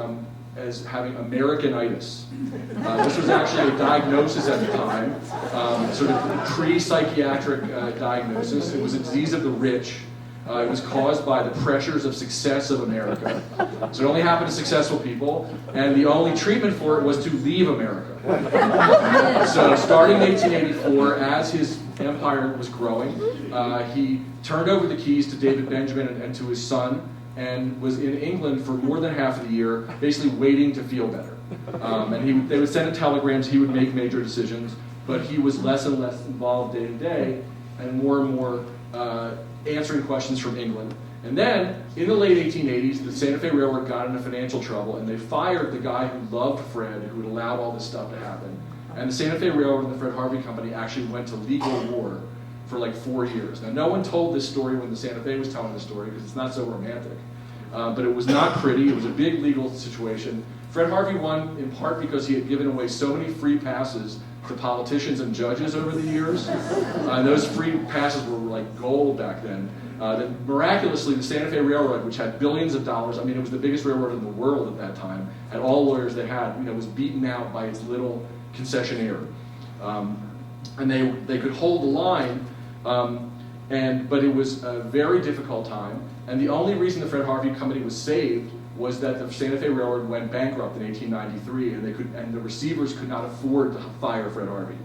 as having Americanitis. This was actually a diagnosis at the time, sort of pre-psychiatric diagnosis. It was a disease of the rich. It was caused by the pressures of success of America. So it only happened to successful people, and the only treatment for it was to leave America. So starting in 1884, as his empire was growing, he turned over the keys to David Benjamin and to his son, and was in England for more than half of the year, basically waiting to feel better. And they would send him telegrams, he would make major decisions, but he was less and less involved day to day, and more answering questions from England. And then, in the late 1880s, the Santa Fe Railroad got into financial trouble, and they fired the guy who loved Fred, who had allowed all this stuff to happen. And the Santa Fe Railroad and the Fred Harvey Company actually went to legal war for like 4 years. Now, no one told this story when the Santa Fe was telling the story, because it's not so romantic. But it was not pretty. It was a big legal situation. Fred Harvey won in part because he had given away so many free passes to politicians and judges over the years. And those free passes were like gold back then. That miraculously, the Santa Fe Railroad, which had billions of dollars, I mean, it was the biggest railroad in the world at that time, and all lawyers they had, was beaten out by its little concessionaire. and they could hold the line, but it was a very difficult time. And the only reason the Fred Harvey company was saved was that the Santa Fe Railroad went bankrupt in 1893, and the receivers could not afford to fire Fred Harvey,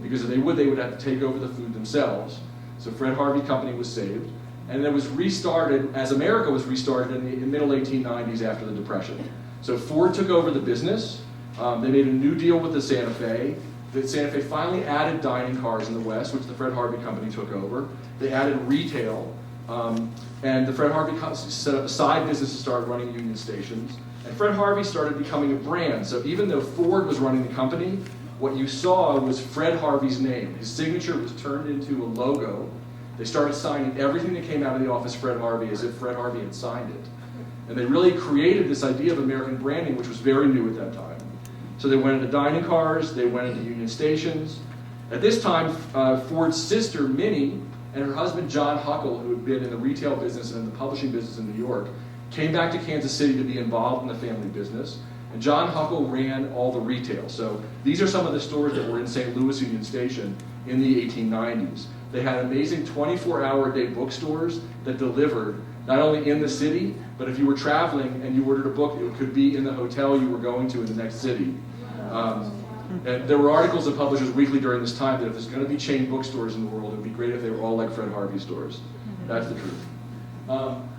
because if they would have to take over the food themselves. So Fred Harvey company was saved, and it was restarted as America was restarted in the middle 1890s after the Depression. So Ford took over the business. They made a new deal with the Santa Fe. The Santa Fe finally added dining cars in the West, which the Fred Harvey company took over. They added retail, and the Fred Harvey set up a side business to start running Union stations. And Fred Harvey started becoming a brand. So even though Ford was running the company, what you saw was Fred Harvey's name. His signature was turned into a logo. They started signing everything that came out of the office Fred Harvey as if Fred Harvey had signed it. And they really created this idea of American branding, which was very new at that time. So they went into dining cars, they went into Union stations. At this time, Ford's sister, Minnie, and her husband, John Huckel, who had been in the retail business and in the publishing business in New York, came back to Kansas City to be involved in the family business. And John Huckel ran all the retail. So these are some of the stores that were in St. Louis Union Station in the 1890s. They had amazing 24-hour-a-day bookstores that delivered not only in the city, but if you were traveling and you ordered a book, it could be in the hotel you were going to in the next city. And there were articles in Publishers Weekly during this time that if there's going to be chain bookstores in the world, it would be great if they were all like Fred Harvey stores. That's the truth.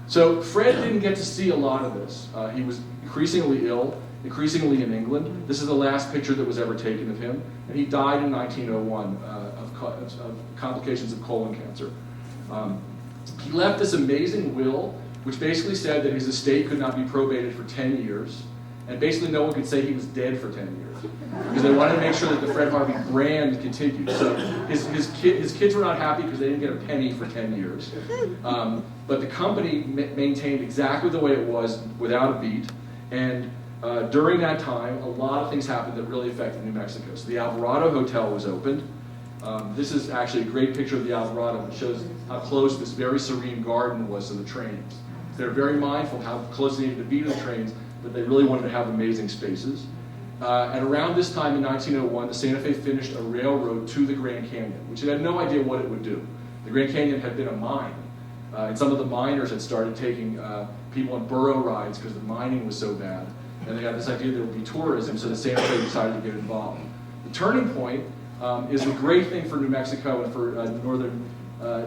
So Fred didn't get to see a lot of this. He was increasingly ill, increasingly in England. This is the last picture that was ever taken of him. And he died in 1901 of complications of colon cancer. He left this amazing will, which basically said that his estate could not be probated for 10 years. And basically no one could say he was dead for 10 years. Because they wanted to make sure that the Fred Harvey brand continued. So his kids were not happy because they didn't get a penny for 10 years. But the company maintained exactly the way it was without a beat. And during that time, a lot of things happened that really affected New Mexico. So the Alvarado Hotel was opened. This is actually a great picture of the Alvarado, which shows how close this very serene garden was to the trains. They're very mindful of how close they needed to be to the trains, but they really wanted to have amazing spaces. And around this time in 1901, the Santa Fe finished a railroad to the Grand Canyon, which it had no idea what it would do. The Grand Canyon had been a mine, and some of the miners had started taking people on burro rides because the mining was so bad. And they had this idea there would be tourism, so the Santa Fe decided to get involved. The turning point is a great thing for New Mexico and for northern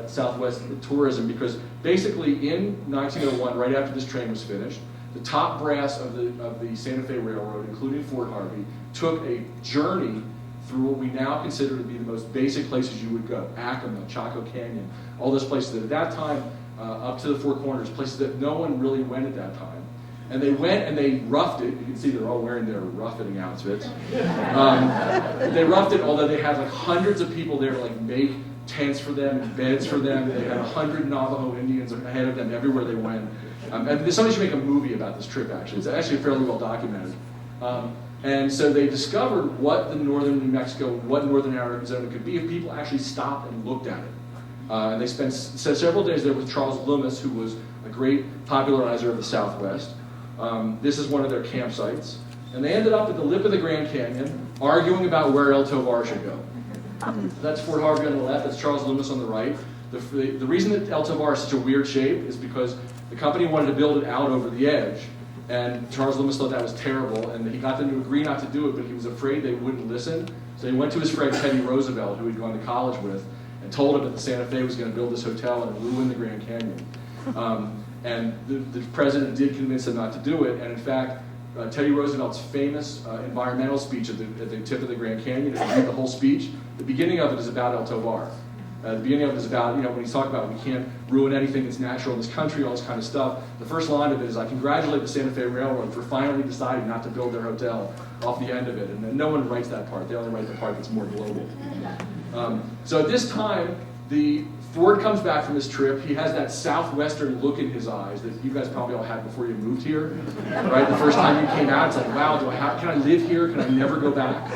Southwest tourism, because basically in 1901, right after this train was finished, the top brass of the Santa Fe Railroad, including Ford Harvey, took a journey through what we now consider to be the most basic places you would go. Acoma, Chaco Canyon, all those places that at that time, up to the Four Corners, places that no one really went at that time. And they went and they roughed it. You can see they're all wearing their roughening outfits. They roughed it, although they had like hundreds of people there to like make tents for them and beds for them. They had 100 Navajo Indians ahead of them everywhere they went. And somebody should make a movie about this trip, actually. It's actually fairly well documented. And so they discovered what the northern New Mexico, what northern Arizona could be if people actually stopped and looked at it. And they spent several days there with Charles Loomis, who was a great popularizer of the Southwest. This is one of their campsites. And they ended up at the lip of the Grand Canyon arguing about where El Tovar should go. That's Fort Harvey on the left, that's Charles Loomis on the right. The reason that El Tovar is such a weird shape is because the company wanted to build it out over the edge, and Charles Loomis thought that was terrible, and he got them to agree not to do it, but he was afraid they wouldn't listen. So he went to his friend Teddy Roosevelt, who he'd gone to college with, and told him that the Santa Fe was going to build this hotel and ruin the Grand Canyon. And the president did convince him not to do it, and in fact, Teddy Roosevelt's famous environmental speech at the tip of the Grand Canyon, if you read the whole speech, the beginning of it is about El Tovar. The beginning of it is about, when he's talking about we can't ruin anything that's natural in this country, all this kind of stuff. The first line of it is, I congratulate the Santa Fe Railroad for finally deciding not to build their hotel off the end of it. And no one writes that part. They only write the part that's more global. So at this time, the Ford comes back from his trip. He has that southwestern look in his eyes that you guys probably all had before you moved here, right? The first time you came out, it's like, wow, can I live here? Can I never go back?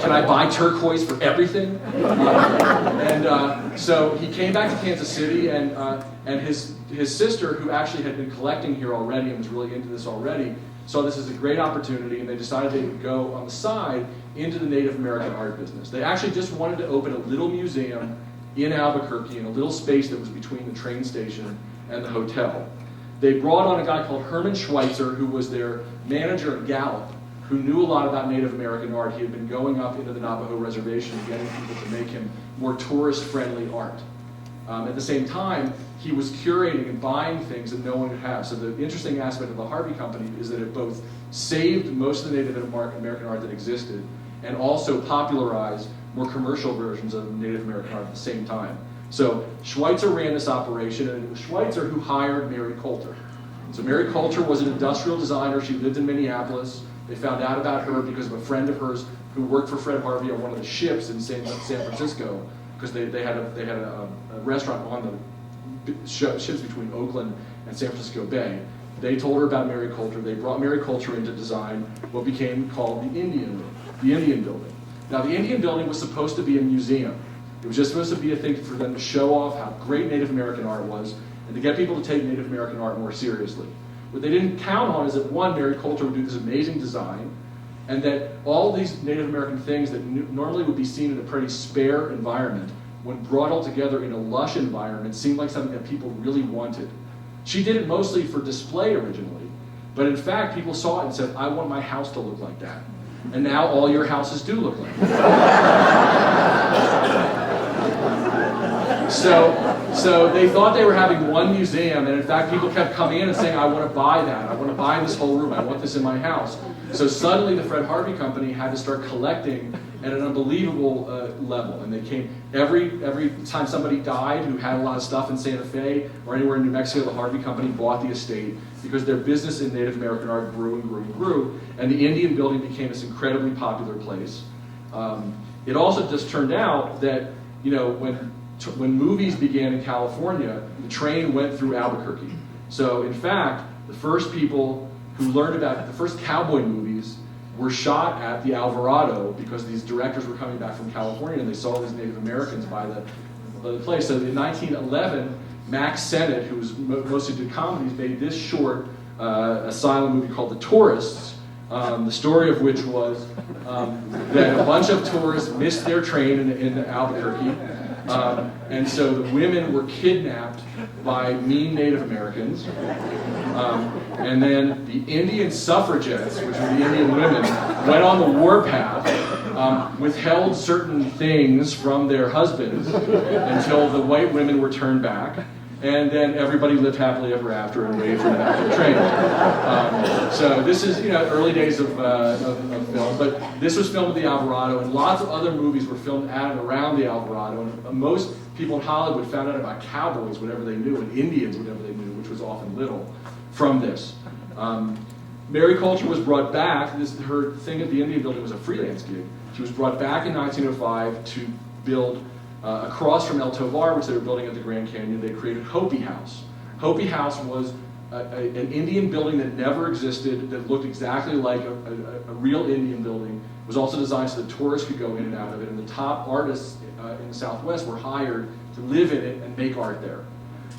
Can I buy turquoise for everything? So he came back to Kansas City, and his sister, who actually had been collecting here already and was really into this already, saw this as a great opportunity, and they decided they would go on the side into the Native American art business. They actually just wanted to open a little museum in Albuquerque in a little space that was between the train station and the hotel. They brought on a guy called Herman Schweitzer, who was their manager at Gallup, who knew a lot about Native American art. He had been going up into the Navajo reservation and getting people to make him more tourist-friendly art. At the same time, he was curating and buying things that no one could have. So the interesting aspect of the Harvey Company is that it both saved most of the Native American art that existed and also popularized more commercial versions of Native American art at the same time. So Schweitzer ran this operation, and it was Schweitzer who hired Mary Colter. So Mary Colter was an industrial designer. She lived in Minneapolis. They found out about her because of a friend of hers who worked for Fred Harvey on one of the ships in San Francisco, because they had a restaurant on the ships between Oakland and San Francisco Bay. They told her about Mary Colter. They brought Mary Colter in to design what became called the Indian Building. Now, the Indian Building was supposed to be a museum. It was just supposed to be a thing for them to show off how great Native American art was and to get people to take Native American art more seriously. What they didn't count on is that, one, Mary Colter would do this amazing design, and that all these Native American things that normally would be seen in a pretty spare environment, when brought all together in a lush environment, seemed like something that people really wanted. She did it mostly for display originally, but in fact, people saw it and said, I want my house to look like that. And now all your houses do look like that. So they thought they were having one museum, and in fact, people kept coming in and saying, I want to buy that. I want to buy this whole room. I want this in my house. So suddenly the Fred Harvey Company had to start collecting at an unbelievable level. And they came, every time somebody died who had a lot of stuff in Santa Fe or anywhere in New Mexico, the Harvey Company bought the estate because their business in Native American art grew and grew and grew. And the Indian Building became this incredibly popular place. It also just turned out that, you know, when movies began in California, the train went through Albuquerque. So in fact, the first people who learned about the first cowboy movies were shot at the Alvarado because these directors were coming back from California and they saw these Native Americans by the place. So in 1911, Max Sennett, who was mostly did comedies, made this short, a silent movie called The Tourists, the story of which was that a bunch of tourists missed their train in Albuquerque. And so the women were kidnapped by mean Native Americans. And then the Indian suffragettes, which were the Indian women, went on the warpath, withheld certain things from their husbands until the white women were turned back. And then everybody lived happily ever after and waited for the back of the train. So this is, you know, early days of film, but this was filmed at the Alvarado, and lots of other movies were filmed at and around the Alvarado. And most people in Hollywood found out about cowboys, whatever they knew, and Indians, whatever they knew, which was often little, from this. Mary Colter was brought back. Her thing at the Indian Building was a freelance gig. She was brought back in 1905 to build across from El Tovar, which they were building at the Grand Canyon. They created Hopi House. Hopi House was an Indian building that never existed, that looked exactly like a real Indian building. It was also designed so that tourists could go in and out of it, and the top artists in the Southwest were hired to live in it and make art there.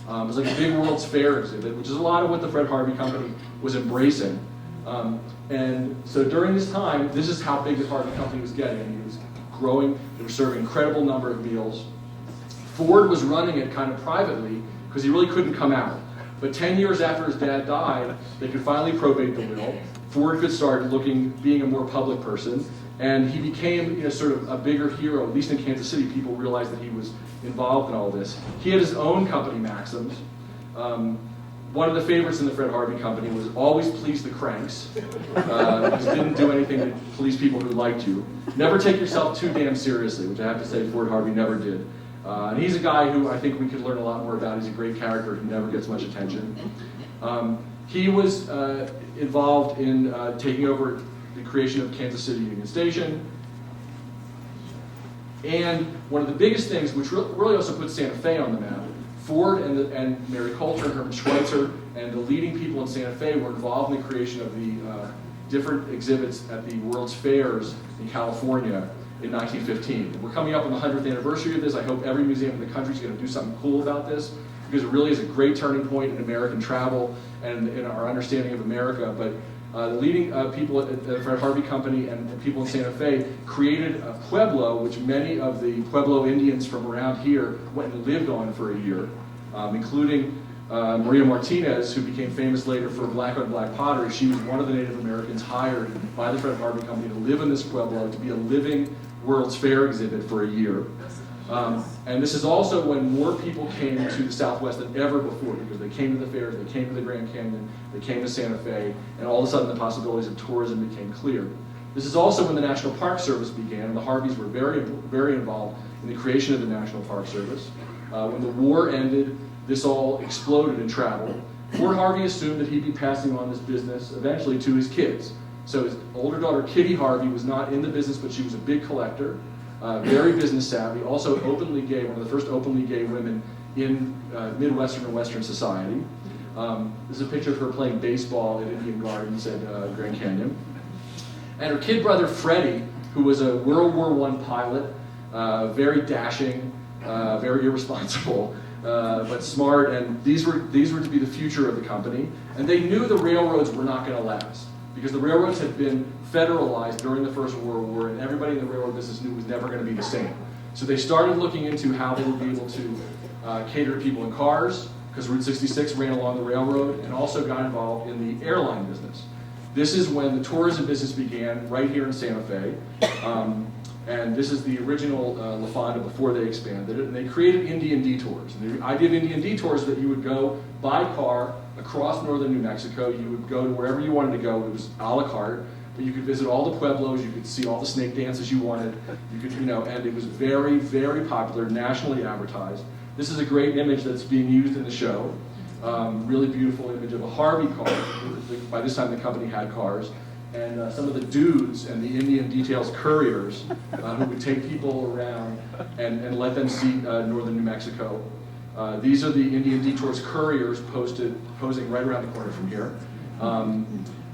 It was like a big World's Fair exhibit, which is a lot of what the Fred Harvey Company was embracing. And so during this time, this is how big the Harvey Company was getting. I mean, it was growing. They were serving an incredible number of meals. Ford was running it kind of privately because he really couldn't come out. But 10 years after his dad died, they could finally probate the will. Ford could start being a more public person, and he became, you know, sort of a bigger hero. At least in Kansas City, people realized that he was involved in all this. He had his own company, Maxims. One of the favorites in the Fred Harvey Company was always please the cranks. Because didn't do anything to please people who liked you. Never take yourself too damn seriously, which I have to say Ford Harvey never did. And he's a guy who I think we could learn a lot more about. He's a great character who never gets much attention. He was involved in taking over the creation of Kansas City Union Station. And one of the biggest things, which really also put Santa Fe on the map, Ford and Mary Colter and Herman Schweitzer and the leading people in Santa Fe were involved in the creation of the different exhibits at the World's Fairs in California in 1915. We're coming up on the 100th anniversary of this. I hope every museum in the country is going to do something cool about this, because it really is a great turning point in American travel and in our understanding of America. But The leading people at the Fred Harvey Company and people in Santa Fe created a pueblo, which many of the Pueblo Indians from around here went and lived on for a year, including Maria Martinez, who became famous later for black on black pottery. She was one of the Native Americans hired by the Fred Harvey Company to live in this pueblo, to be a living World's Fair exhibit for a year. And this is also when more people came to the Southwest than ever before, because they came to the fairs, they came to the Grand Canyon, they came to Santa Fe, and all of a sudden the possibilities of tourism became clear. This is also when the National Park Service began, and the Harveys were very, very involved in the creation of the National Park Service. When the war ended, this all exploded in travel. Ford Harvey assumed that he'd be passing on this business eventually to his kids. So his older daughter, Kitty Harvey, was not in the business, but she was a big collector, very business savvy, also openly gay, one of the first openly gay women in Midwestern and Western society. This is a picture of her playing baseball at Indian Gardens at Grand Canyon. And her kid brother, Freddie, who was a World War I pilot, very dashing, very irresponsible, but smart, and these were to be the future of the company. And they knew the railroads were not going to last, because the railroads had been federalized during the First World War, and everybody in the railroad business knew it was never going to be the same. So they started looking into how they would be able to cater to people in cars, because Route 66 ran along the railroad, and also got involved in the airline business. This is when the tourism business began, right here in Santa Fe. And this is the original La Fonda before they expanded it. And they created Indian Detours. And the idea of Indian Detours is that you would go by car across northern New Mexico. You would go to wherever you wanted to go. It was a la carte. But you could visit all the pueblos. You could see all the snake dances you wanted. You could, and it was very, very popular, nationally advertised. This is a great image that's being used in the show. Really beautiful image of a Harvey car. By this time, the company had cars. And some of the dudes and the Indian Details couriers who would take people around and let them see northern New Mexico. These are the Indian Detours couriers posing right around the corner from here.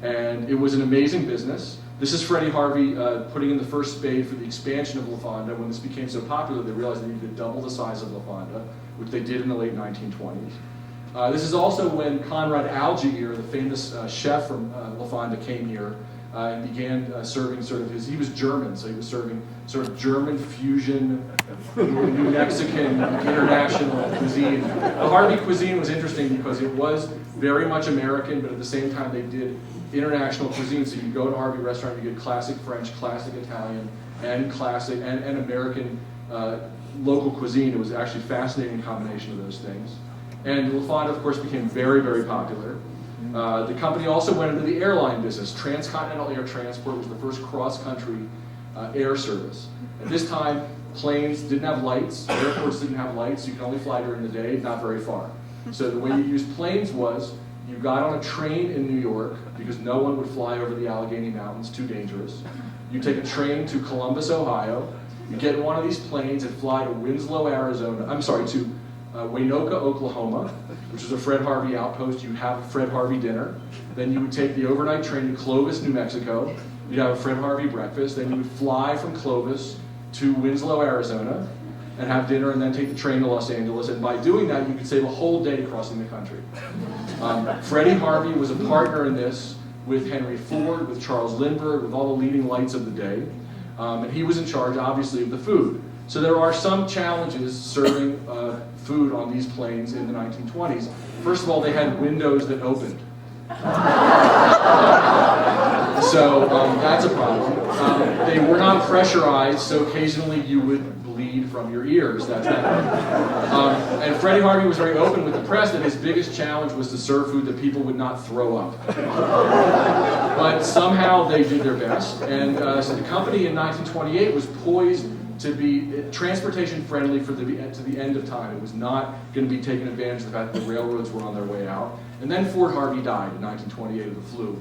And it was an amazing business. This is Freddie Harvey putting in the first spade for the expansion of La Fonda. When this became so popular, they realized they needed to double the size of La Fonda, which they did in the late 1920s. This is also when Conrad Algier, the famous chef from La Fonda, came here and began serving he was German, so he was serving sort of German fusion, New Mexican, international cuisine. The Harvey cuisine was interesting because it was very much American, but at the same time they did international cuisine. So you go to a Harvey restaurant, you get classic French, classic Italian, and classic and American local cuisine. It was actually a fascinating combination of those things. And La Fonda, of course, became very, very popular. The company also went into the airline business. Transcontinental Air Transport was the first cross-country air service. At this time, planes didn't have lights, airports didn't have lights, you could only fly during the day, not very far. So the way you used planes was, you got on a train in New York, because no one would fly over the Allegheny Mountains, too dangerous. You take a train to Columbus, Ohio, you get in one of these planes and fly to Winslow, Arizona, to Waynoka, Oklahoma, which is a Fred Harvey outpost. You'd have a Fred Harvey dinner. Then you would take the overnight train to Clovis, New Mexico. You'd have a Fred Harvey breakfast. Then you would fly from Clovis to Winslow, Arizona, and have dinner, and then take the train to Los Angeles. And by doing that, you could save a whole day crossing the country. Freddie Harvey was a partner in this with Henry Ford, with Charles Lindbergh, with all the leading lights of the day. And he was in charge, obviously, of the food. So there are some challenges serving food on these planes in the 1920s. First of all, they had windows that opened. So that's a problem. They were not pressurized, so occasionally you would bleed from your ears. That's that. And Freddie Harvey was very open with the press that his biggest challenge was to serve food that people would not throw up. But somehow they did their best. And so the company in 1928 was poised to be transportation friendly to the end of time. It was not going to be taking advantage of the fact that the railroads were on their way out. And then Ford Harvey died in 1928 of the flu.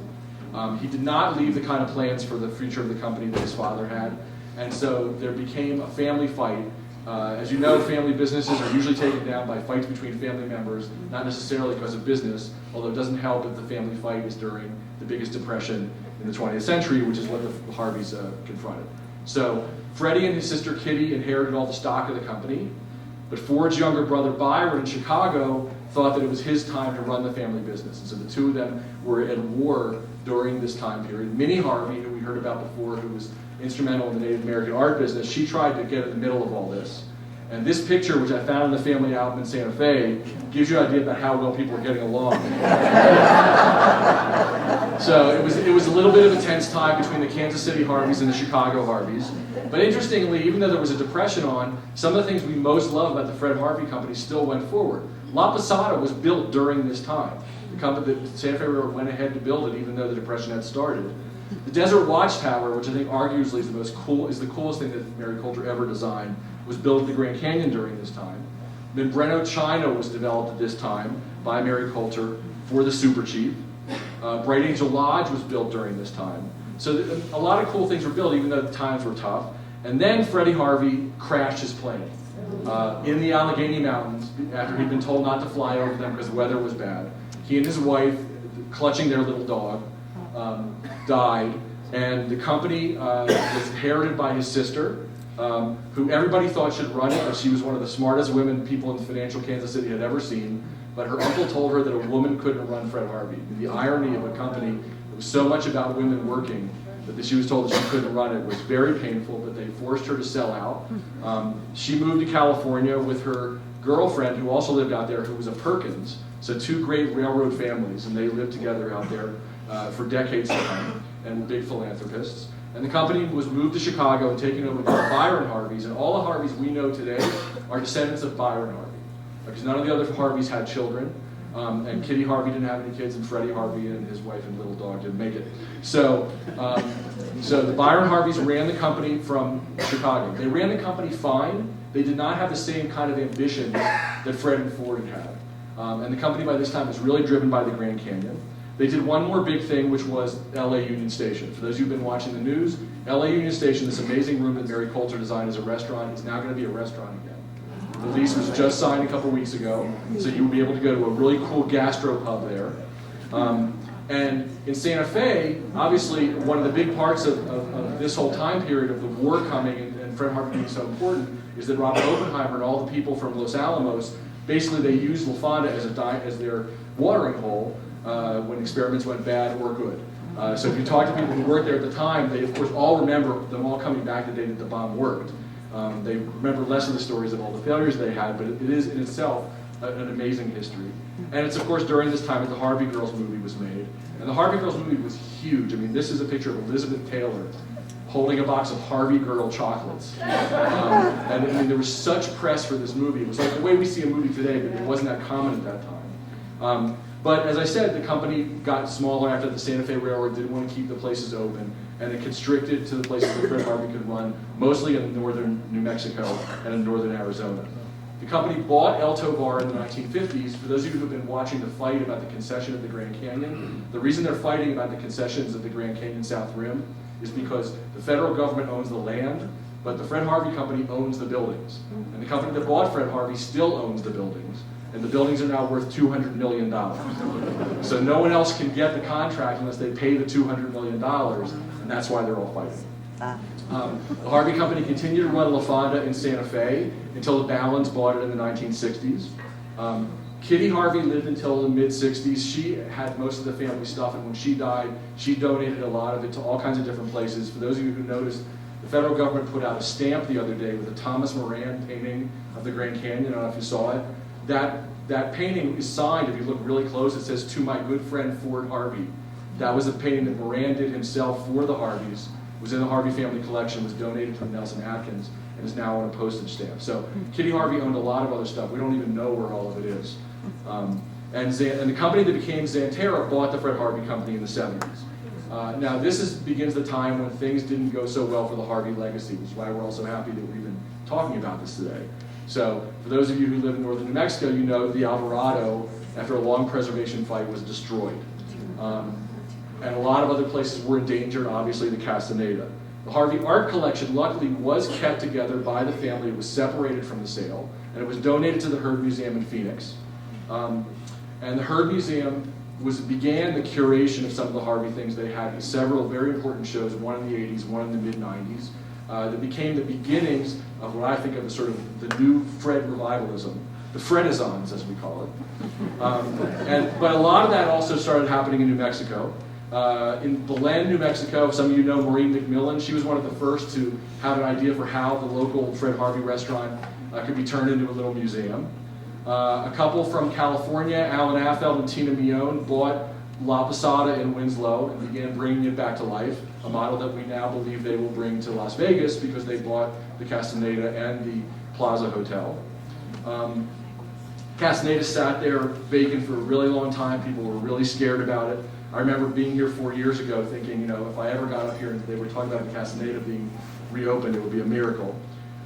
He did not leave the kind of plans for the future of the company that his father had. And so there became a family fight. As you know, family businesses are usually taken down by fights between family members, not necessarily because of business, although it doesn't help that the family fight is during the biggest depression in the 20th century, which is what the Harveys confronted. So Freddie and his sister Kitty inherited all the stock of the company, but Ford's younger brother Byron in Chicago thought that it was his time to run the family business. And so the two of them were at war during this time period. Minnie Harvey, who we heard about before, who was instrumental in the Native American art business, she tried to get in the middle of all this. And this picture, which I found in the family album in Santa Fe, gives you an idea about how well people were getting along. So it was a little bit of a tense time between the Kansas City Harveys and the Chicago Harveys. But interestingly, even though there was a depression on, some of the things we most love about the Fred Harvey company still went forward. La Posada was built during this time. The company, the Santa Fe Railroad, went ahead to build it even though the depression had started. The Desert Watchtower, which I think arguably is the coolest thing that Mary Colter ever designed, was built at the Grand Canyon during this time. Then Breno China was developed at this time by Mary Colter for the Super Chief. Bright Angel Lodge was built during this time. So a lot of cool things were built, even though the times were tough. And then Freddie Harvey crashed his plane in the Allegheny Mountains after he'd been told not to fly over them because the weather was bad. He and his wife, clutching their little dog, died. And the company was inherited by his sister, who everybody thought should run it, but she was one of the smartest people in financial Kansas City had ever seen. But her uncle told her that a woman couldn't run Fred Harvey. The irony of a company that was so much about women working that she was told that she couldn't run it was very painful, but they forced her to sell out. She moved to California with her girlfriend, who also lived out there, who was a Perkins. So two great railroad families, and they lived together out there for decades now, and were big philanthropists. And the company was moved to Chicago and taken over by Byron Harveys, and all the Harveys we know today are descendants of Byron Harvey. Because none of the other Harveys had children, and Kitty Harvey didn't have any kids, and Freddie Harvey and his wife and little dog didn't make it. So the Byron Harveys ran the company from Chicago. They ran the company fine. They did not have the same kind of ambition that Fred and Ford had. And the company by this time was really driven by the Grand Canyon. They did one more big thing, which was LA Union Station. For those of you who've been watching the news, LA Union Station, this amazing room that Mary Colter designed as a restaurant, is now going to be a restaurant again. The lease was just signed a couple weeks ago, so you'll be able to go to a really cool gastro pub there. And in Santa Fe, obviously, one of the big parts of this whole time period of the war coming and Fred Harvey being so important is that Robert Oppenheimer and all the people from Los Alamos, basically they used La Fonda as their watering hole when experiments went bad or good. So if you talk to people who worked there at the time, they of course all remember them all coming back the day that the bomb worked. They remember less of the stories of all the failures they had, but it is in itself an amazing history. And it's of course during this time that the Harvey Girls movie was made. And the Harvey Girls movie was huge. I mean, this is a picture of Elizabeth Taylor holding a box of Harvey Girl chocolates. And I mean, there was such press for this movie. It was like the way we see a movie today, but it wasn't that common at that time. But as I said, the company got smaller after the Santa Fe Railroad didn't want to keep the places open, and it constricted to the places that Fred Harvey could run, mostly in northern New Mexico and in northern Arizona. The company bought El Tovar in the 1950s. For those of you who have been watching the fight about the concession at the Grand Canyon, the reason they're fighting about the concessions at the Grand Canyon South Rim is because the federal government owns the land, but the Fred Harvey company owns the buildings. And the company that bought Fred Harvey still owns the buildings. And the buildings are now worth $200 million. So no one else can get the contract unless they pay the $200 million, and that's why they're all fighting. The Harvey company continued to run La Fonda in Santa Fe until the Ballons bought it in the 1960s. Kitty Harvey lived until the mid-60s. She had most of the family stuff, and when she died, she donated a lot of it to all kinds of different places. For those of you who noticed, the federal government put out a stamp the other day with a Thomas Moran painting of the Grand Canyon. I don't know if you saw it. That painting is signed, if you look really close, it says, "To my good friend Ford Harvey." That was a painting that Moran did himself for the Harveys, was in the Harvey family collection, was donated to Nelson Atkins, and is now on a postage stamp. So Kitty Harvey owned a lot of other stuff. We don't even know where all of it is. And the company that became Xanterra bought the Fred Harvey company in the 70s. Now this begins the time when things didn't go so well for the Harvey legacy, which is why we're also happy that we're even talking about this today. So for those of you who live in northern New Mexico, you know the Alvarado, after a long preservation fight, was destroyed. And a lot of other places were endangered, obviously the Castaneda. The Harvey art collection, luckily, was kept together by the family. It was separated from the sale, and it was donated to the Heard Museum in Phoenix. And the Heard Museum began the curation of some of the Harvey things. They had several very important shows, one in the 80s, one in the mid-90s, that became the beginnings of what I think of as sort of the new Fred revivalism. the Fredisons, as we call it. But a lot of that also started happening in New Mexico. In Belen, New Mexico, some of you know Maureen McMillan. She was one of the first to have an idea for how the local Fred Harvey restaurant could be turned into a little museum. A couple from California, Alan Affeld and Tina Mione, bought La Posada in Winslow and began bringing it back to life, a model that we now believe they will bring to Las Vegas because they bought the Castaneda and the Plaza Hotel. Castaneda sat there vacant for a really long time. People were really scared about it. I remember being here 4 years ago thinking, you know, if I ever got up here and they were talking about the Castaneda being reopened, it would be a miracle.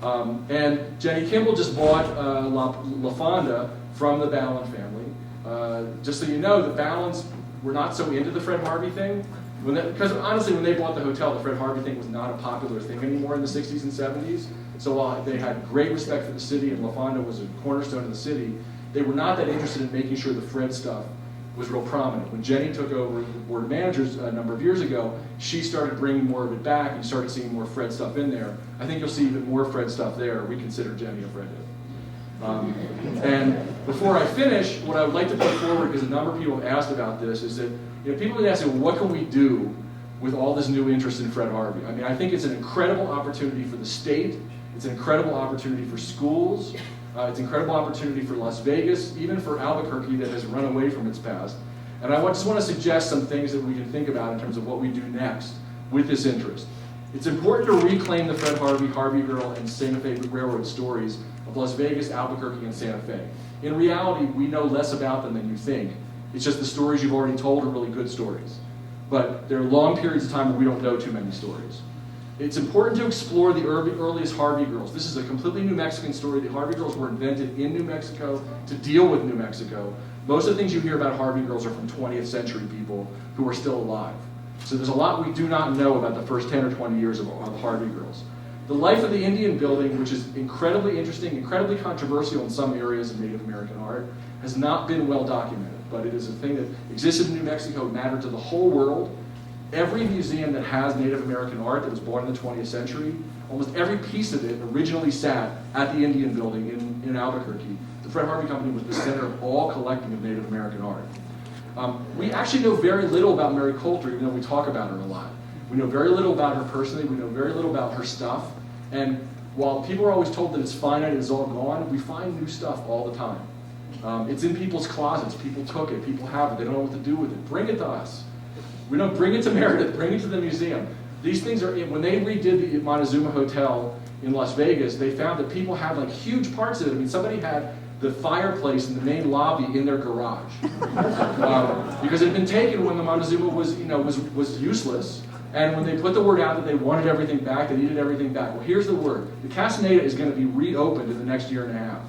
And Jenny Kimball just bought La Fonda from the Ballin family. Just so you know, the Ballins were not so into the Fred Harvey thing. Because honestly, when they bought the hotel, the Fred Harvey thing was not a popular thing anymore in the 60s and 70s. So while they had great respect for the city and La Fonda was a cornerstone of the city, they were not that interested in making sure the Fred stuff was real prominent. When Jenny took over the board of managers a number of years ago, she started bringing more of it back and started seeing more Fred stuff in there. I think you'll see even more Fred stuff there. We consider Jenny a Fred hit. And before I finish, what I would like to put forward, because a number of people have asked about this, is that people have asked, well, what can we do with all this new interest in Fred Harvey? I mean, I think it's an incredible opportunity for the state. It's an incredible opportunity for schools. It's an incredible opportunity for Las Vegas, even for Albuquerque that has run away from its past. And I just want to suggest some things that we can think about in terms of what we do next with this interest. It's important to reclaim the Fred Harvey, Harvey Girl, and Santa Fe Railroad stories of Las Vegas, Albuquerque, and Santa Fe. In reality, we know less about them than you think. It's just the stories you've already told are really good stories. But there are long periods of time where we don't know too many stories. It's important to explore the earliest Harvey Girls. This is a completely New Mexican story. The Harvey Girls were invented in New Mexico to deal with New Mexico. Most of the things you hear about Harvey Girls are from 20th century people who are still alive. So there's a lot we do not know about the first 10 or 20 years of Harvey Girls. The life of the Indian building, which is incredibly interesting, incredibly controversial in some areas of Native American art, has not been well documented, but it is a thing that existed in New Mexico, mattered to the whole world. Every museum that has Native American art that was born in the 20th century, almost every piece of it originally sat at the Indian building in Albuquerque. The Fred Harvey Company was the center of all collecting of Native American art. We actually know very little about Mary Colter, even though we talk about her a lot. We know very little about her personally, we know very little about her stuff, and while people are always told that it's finite, it's all gone, we find new stuff all the time. It's in people's closets, people took it, people have it, they don't know what to do with it. Bring it to us. We don't bring it to Meredith, bring it to the museum. These things are, when they redid the Montezuma Hotel in Las Vegas, they found that people have like huge parts of it. I mean, somebody had the fireplace in the main lobby in their garage. Because it had been taken when the Montezuma was useless. And when they put the word out that they wanted everything back, they needed everything back. Well, here's the word. The Castaneda is going to be reopened in the next year and a half.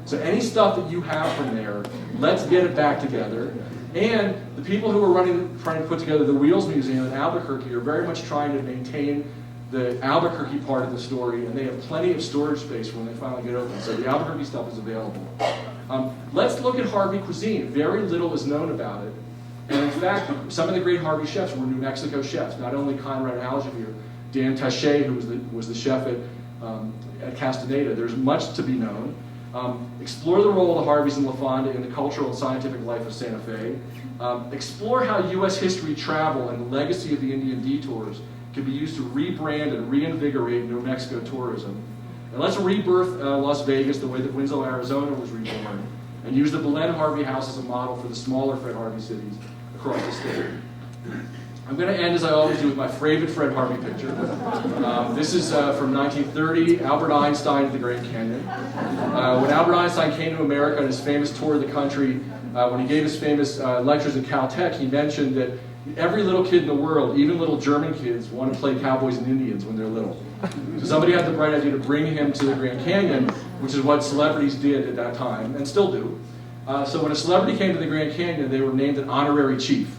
So any stuff that you have from there, let's get it back together. And the people who are trying to put together the Wheels Museum in Albuquerque are very much trying to maintain the Albuquerque part of the story, and they have plenty of storage space when they finally get open. So the Albuquerque stuff is available. Let's look at Harvey cuisine. Very little is known about it. And in fact, some of the great Harvey chefs were New Mexico chefs. Not only Conrad Algier, Dan Taché, who was the chef at Castaneda. There's much to be known. Explore the role of the Harveys and La Fonda in the cultural and scientific life of Santa Fe. Explore how U.S. history, travel, and the legacy of the Indian Detours can be used to rebrand and reinvigorate New Mexico tourism. And let's rebirth Las Vegas the way that Winslow, Arizona was reborn, and use the Belen Harvey House as a model for the smaller Fred Harvey cities across the state. I'm going to end, as I always do, with my favorite Fred Harvey picture. This is from 1930, Albert Einstein at the Grand Canyon. When Albert Einstein came to America on his famous tour of the country, when he gave his famous lectures at Caltech, he mentioned that every little kid in the world, even little German kids, want to play cowboys and Indians when they're little. So somebody had the bright idea to bring him to the Grand Canyon, which is what celebrities did at that time, and still do. So when a celebrity came to the Grand Canyon, they were named an honorary chief.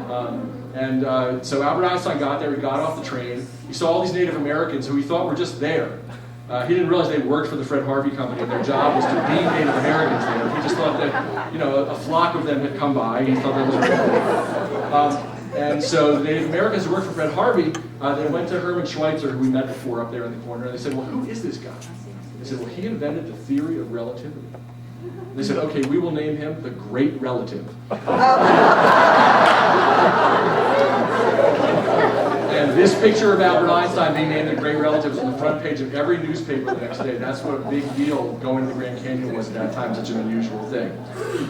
So Albert Einstein got there, he got off the train, he saw all these Native Americans who he thought were just there. He didn't realize they worked for the Fred Harvey Company and their job was to be Native Americans there. He just thought that, a flock of them had come by, he thought that was and so the Native Americans who worked for Fred Harvey, they went to Herman Schweitzer, who we met before up there in the corner, and they said, well, who is this guy? They said, well, he invented the theory of relativity. And they said, okay, we will name him the Great Relative. And this picture of Albert Einstein being named the Great Relative was on the front page of every newspaper the next day. That's what a big deal going to the Grand Canyon was at that time, such an unusual thing.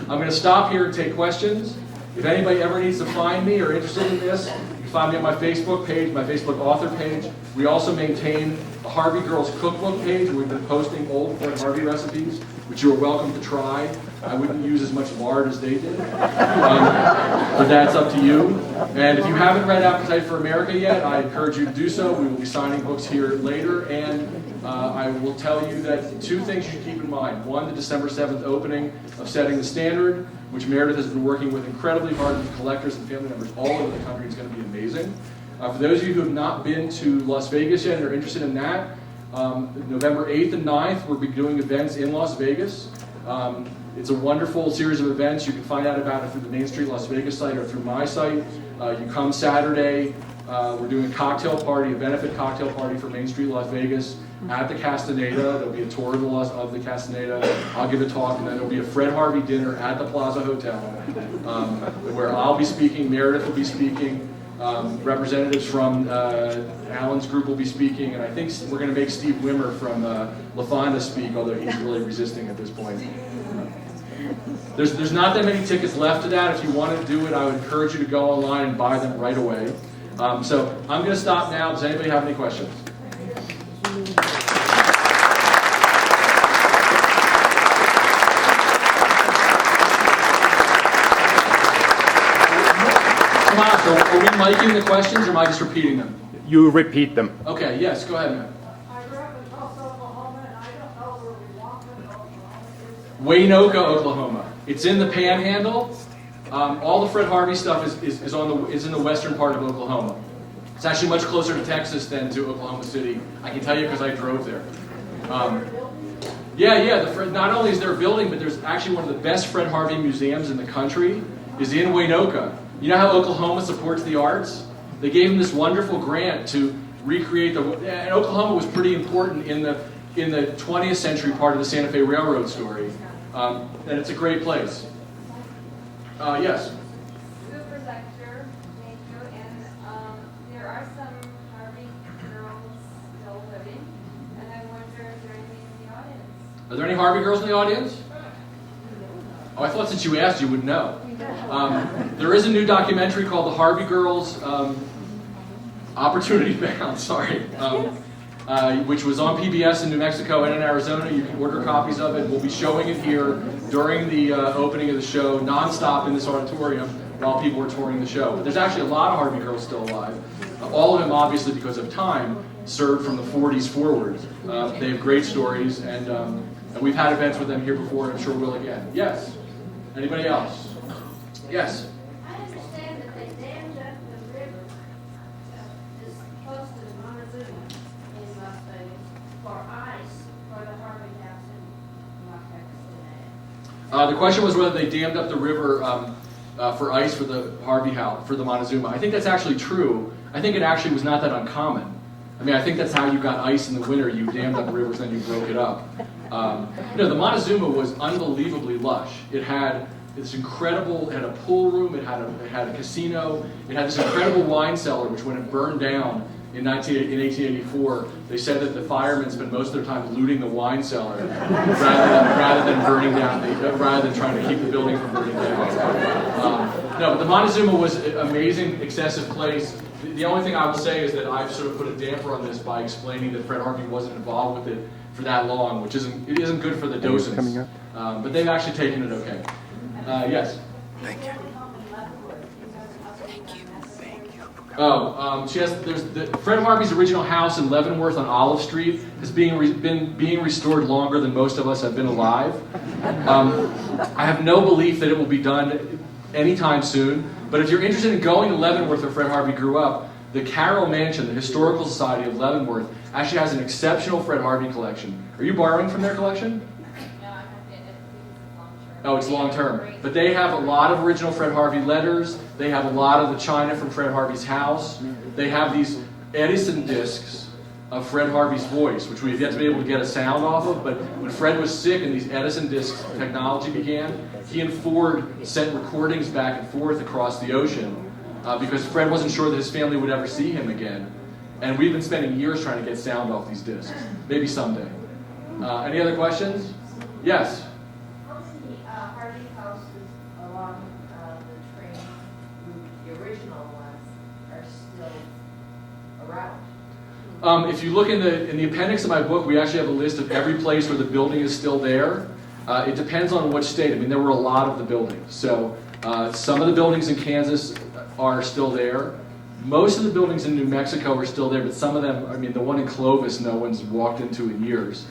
I'm going to stop here and take questions. If anybody ever needs to find me or interested in this, you can find me on my Facebook page, my Facebook author page. We also maintain a Harvey Girls cookbook page where we've been posting old Fred Harvey recipes, which you are welcome to try. I wouldn't use as much lard as they did, but that's up to you. And if you haven't read Appetite for America yet, I encourage you to do so. We will be signing books here later, and I will tell you that two things you should keep in mind. One, the December 7th opening of Setting the Standard, which Meredith has been working with incredibly hard with collectors and family members all over the country. It's going to be amazing. For those of you who have not been to Las Vegas yet and are interested in that, November 8th and 9th, we'll be doing events in Las Vegas. It's a wonderful series of events. You can find out about it through the Main Street Las Vegas site or through my site. You come Saturday, we're doing a cocktail party, a benefit cocktail party for Main Street Las Vegas at the Castaneda. There'll be a tour of the Castaneda. I'll give a talk, and then there'll be a Fred Harvey dinner at the Plaza Hotel, where I'll be speaking, Meredith will be speaking, representatives from Alan's group will be speaking, and I think we're going to make Steve Wimmer from La Fonda speak, although he's really resisting at this point. There's not that many tickets left to that. If you want to do it, I would encourage you to go online and buy them right away. So I'm going to stop now. Does anybody have any questions? Come on, so are we miking the questions or am I just repeating them? You repeat them. Okay, yes, go ahead, ma'am. Waynoka, Oklahoma. It's in the Panhandle. All the Fred Harvey stuff is in the western part of Oklahoma. It's actually much closer to Texas than to Oklahoma City. I can tell you because I drove there. Not only is there a building, but there's actually one of the best Fred Harvey museums in the country is in Waynoka. You know how Oklahoma supports the arts? They gave them this wonderful grant to recreate and Oklahoma was pretty important in the 20th century part of the Santa Fe Railroad story. And it's a great place. Yes? Super lecture, thank you. And there are some Harvey girls still living. And I wonder if there are any in the audience. Are there any Harvey girls in the audience? Oh, I thought since you asked you would know. There is a new documentary called The Harvey Girls Opportunity Bound, which was on PBS in New Mexico and in Arizona. You can order copies of it. We'll be showing it here during the opening of the show, nonstop in this auditorium while people are touring the show. But there's actually a lot of Harvey girls still alive. All of them, obviously, because of time, served from the 40s forward. They have great stories, and we've had events with them here before, and I'm sure we'll again. Yes? Anybody else? Yes? I understand that they dammed up the river just close to Montezuma in Las Vegas for ice for the Harvey House in Las Vegas. The question was whether they dammed up the river for ice for the Harvey House, for the Montezuma. I think that's actually true. I think it actually was not that uncommon. I mean, I think that's how you got ice in the winter. You dammed up rivers, then you broke it up. The Montezuma was unbelievably lush. It had this incredible, it had a pool room, it had a casino, it had this incredible wine cellar, which when it burned down in 1884, they said that the firemen spent most of their time looting the wine cellar rather than trying to keep the building from burning down. But the Montezuma was an amazing, excessive place. The only thing I will say is that I've sort of put a damper on this by explaining that Fred Harvey wasn't involved with it for that long, which isn't good for the docents. But they've actually taken it okay. Yes? Thank you. Fred Harvey's original house in Leavenworth on Olive Street has been being restored longer than most of us have been alive. I have no belief that it will be done anytime soon, but if you're interested in going to Leavenworth where Fred Harvey grew up, the Carroll Mansion, the Historical Society of Leavenworth, actually has an exceptional Fred Harvey collection. Are you borrowing from their collection? Oh, it's long term. But they have a lot of original Fred Harvey letters. They have a lot of the china from Fred Harvey's house. They have these Edison discs of Fred Harvey's voice, which we've yet to be able to get a sound off of, but when Fred was sick and these Edison disc technology began, he and Ford sent recordings back and forth across the ocean because Fred wasn't sure that his family would ever see him again. And we've been spending years trying to get sound off these discs. Maybe someday. Any other questions? Yes? How many Harvey houses along the train route, the original ones, are still around? If you look in the appendix of my book, we actually have a list of every place where the building is still there. It depends on which state. I mean, there were a lot of the buildings. So some of the buildings in Kansas are still there. Most of the buildings in New Mexico are still there, but some of them, I mean, the one in Clovis, no one's walked into in years.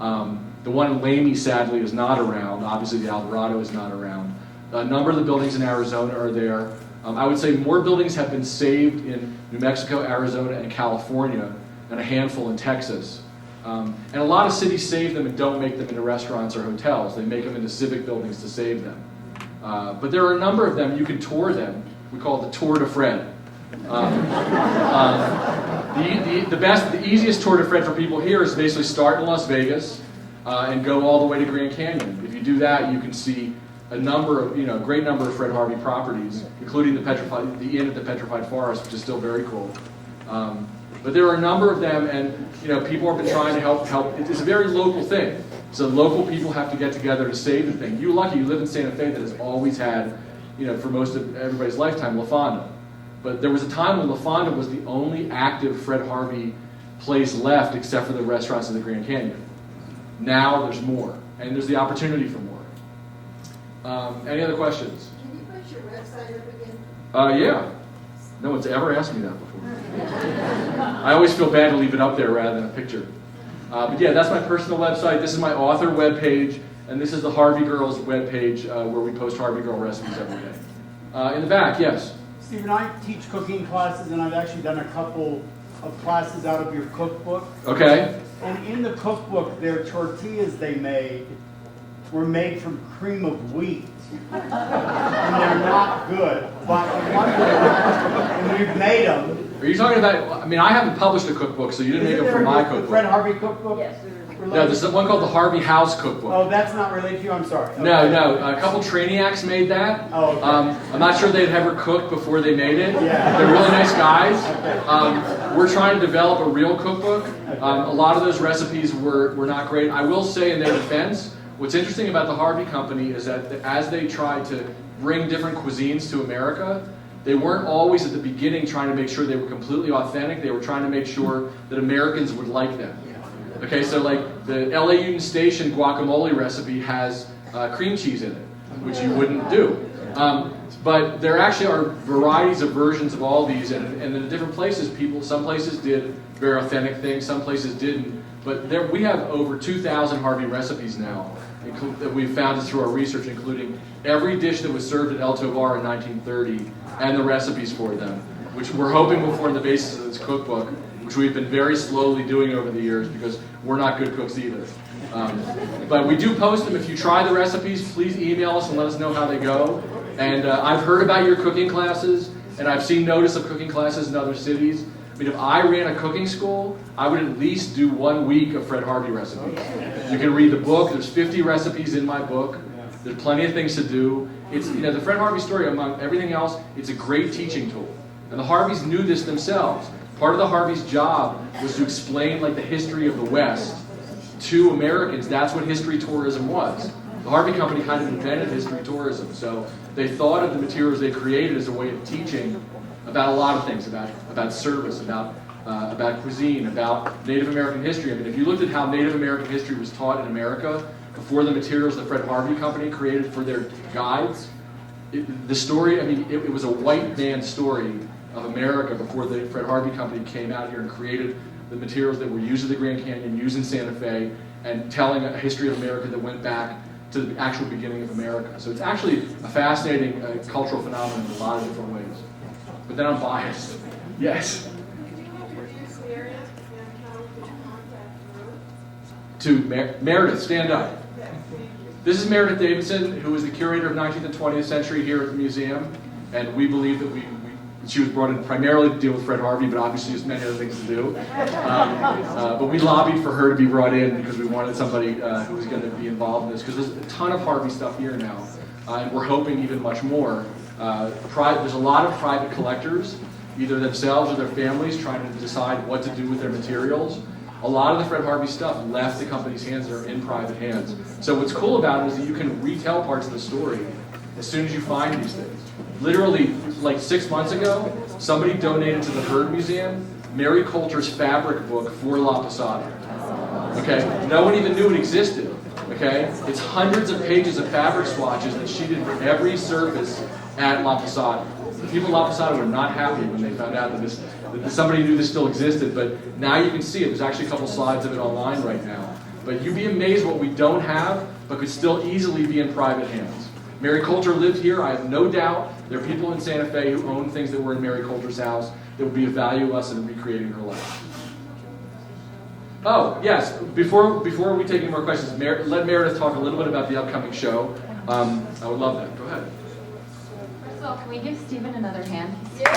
The one in Lamy, sadly, is not around. Obviously, the Alvarado is not around. A number of the buildings in Arizona are there. I would say more buildings have been saved in New Mexico, Arizona, and California, and a handful in Texas. And a lot of cities save them and don't make them into restaurants or hotels. They make them into civic buildings to save them. But there are a number of them. You can tour them. We call it the Tour de Fred. The easiest Tour de Fred for people here is basically start in Las Vegas and go all the way to Grand Canyon. If you do that, you can see a great number of Fred Harvey properties, including the inn at the Petrified Forest, which is still very cool. But there are a number of them, and people have been trying to help. It's a very local thing. So local people have to get together to save the thing. You're lucky you live in Santa Fe that has always had, for most of everybody's lifetime, La Fonda. But there was a time when La Fonda was the only active Fred Harvey place left, except for the restaurants in the Grand Canyon. Now there's more, and there's the opportunity for more. Any other questions? Can you put your website up again? Yeah. No one's ever asked me that before. I always feel bad to leave it up there rather than a picture. But yeah, that's my personal website. This is my author webpage, and this is the Harvey Girls webpage where we post Harvey Girl recipes every day. In the back, yes? Stephen, I teach cooking classes, and I've actually done a couple of classes out of your cookbook. Okay. And in the cookbook, their tortillas they made were made from cream of wheat. And they're not good. But I wonder, and we've made them. Are you talking about, I haven't published a cookbook, so you didn't make them from my The cookbook. Fred Harvey cookbook? Yes. No, there's one called the Harvey House cookbook. Oh, that's not related to you? I'm sorry. Okay. No, a couple Trainiacs made that. Oh, okay. I'm not sure they'd ever cooked before they made it. Yeah. They're really nice guys. We're trying to develop a real cookbook. A lot of those recipes were not great. I will say in their defense, what's interesting about the Harvey Company is that as they tried to bring different cuisines to America, they weren't always at the beginning trying to make sure they were completely authentic. They were trying to make sure that Americans would like them. Okay, so like the LA Union Station guacamole recipe has cream cheese in it, which you wouldn't do. But there actually are varieties of versions of all these, and in the different places, some places did very authentic things, some places didn't. But we have over 2,000 Harvey recipes now that we've found through our research, including every dish that was served at El Tovar in 1930 and the recipes for them, which we're hoping will form the basis of this cookbook, which we've been very slowly doing over the years because we're not good cooks either. But we do post them. If you try the recipes, please email us and let us know how they go. And I've heard about your cooking classes, and I've seen notice of cooking classes in other cities. If I ran a cooking school, I would at least do 1 week of Fred Harvey recipes. You can read the book. There's 50 recipes in my book. There's plenty of things to do. It's the Fred Harvey story, among everything else, it's a great teaching tool. And the Harveys knew this themselves. Part of the Harveys' job was to explain the history of the West to Americans. That's what history tourism was. The Harvey Company kind of invented history tourism. So they thought of the materials they created as a way of teaching about a lot of things, about service, about cuisine, about Native American history. If you looked at how Native American history was taught in America before the materials the Fred Harvey Company created for their guides, the story, it was a white man's story of America before the Fred Harvey Company came out here and created the materials that were used at the Grand Canyon, used in Santa Fe, and telling a history of America that went back to the actual beginning of America. So it's actually a fascinating cultural phenomenon in a lot of different ways. But then I'm biased. Yes? Could you introduce Meredith and how we can contact her? To Meredith, stand up. This is Meredith Davidson, who is the curator of 19th and 20th century here at the museum, and we believe that She was brought in primarily to deal with Fred Harvey, but obviously there's many other things to do. But we lobbied for her to be brought in because we wanted somebody who was going to be involved in this, because there's a ton of Harvey stuff here now, and we're hoping even much more. There's a lot of private collectors, either themselves or their families, trying to decide what to do with their materials. A lot of the Fred Harvey stuff left the company's hands or are in private hands. So what's cool about it is that you can retell parts of the story as soon as you find these things. Literally, like 6 months ago, somebody donated to the Herd Museum Mary Colter's fabric book for La Posada. Okay? No one even knew it existed. Okay? It's hundreds of pages of fabric swatches that she did for every surface at La Posada. The people at La Posada were not happy when they found out that somebody knew this still existed, but now you can see it. There's actually a couple slides of it online right now. But you'd be amazed what we don't have, but could still easily be in private hands. Mary Colter lived here. I have no doubt there are people in Santa Fe who own things that were in Mary Colter's house that would be of value to us in recreating her life. Oh, yes. Before we take any more questions, let Meredith talk a little bit about the upcoming show. I would love that. Go ahead. First of all, can we give Stephen another hand? Thank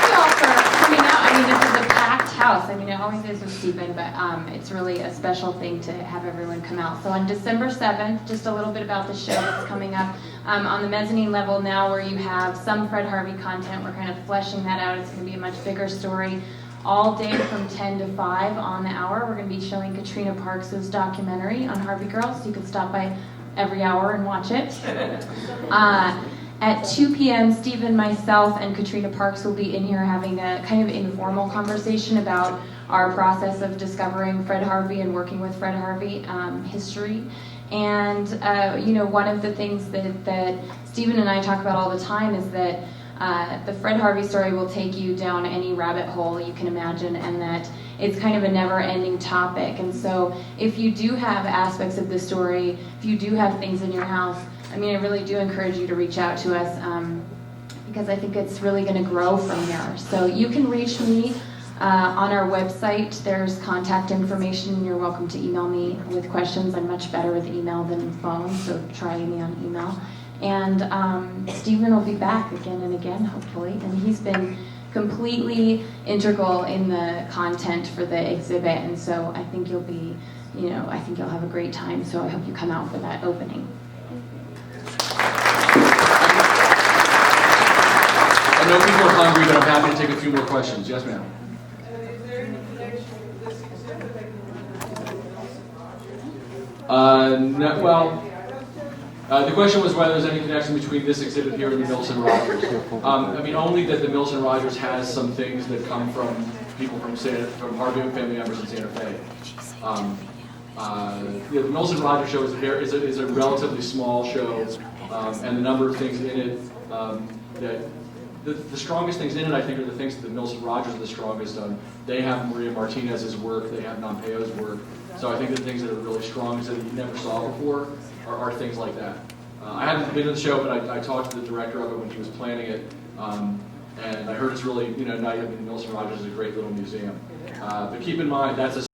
you all for coming out. I mean, this is a packed house. I mean, it always is with Stephen, but it's really a special thing to have everyone come out. So on December 7th, just a little bit about the show that's coming up. On the mezzanine level now, where you have some Fred Harvey content, we're kind of fleshing that out. It's going to be a much bigger story. All day from 10 to 5 on the hour, we're going to be showing Katrina Parks' documentary on Harvey Girl, so you can stop by every hour and watch it. At 2 p.m., Stephen, myself, and Katrina Parks will be in here having a kind of informal conversation about our process of discovering Fred Harvey and working with Fred Harvey history. And, one of the things that Stephen and I talk about all the time is that the Fred Harvey story will take you down any rabbit hole you can imagine, and that it's kind of a never-ending topic. And so if you do have aspects of the story, if you do have things in your house, I mean, I really do encourage you to reach out to us because I think it's really going to grow from here. So you can reach me on our website. There's contact information. You're welcome to email me with questions. I'm much better with email than phone, so try me on email. And Stephen will be back again and again, hopefully. And he's been completely integral in the content for the exhibit. And so I think you'll be, I think you'll have a great time. So I hope you come out for that opening. I know people are hungry, but I'm happy to take a few more questions. Yes, ma'am. Is there any connection with this exhibit that the question was whether there's any connection between this exhibit here and the Mills and Rogers. Only that the Mills and Rogers has some things that come from people from Harvey family members in Santa Fe. The Mills and Rogers show is a relatively small show, and the number of things in it that the strongest things in it, I think, are the things that the Mills and Rogers are the strongest on. They have Maria Martinez's work, they have Nampeo's work. So I think the things that are really strong that you never saw before are things like that. I haven't been to the show, but I talked to the director of it when he was planning it, and I heard it's really, Mills and Rogers is a great little museum. But keep in mind, that's a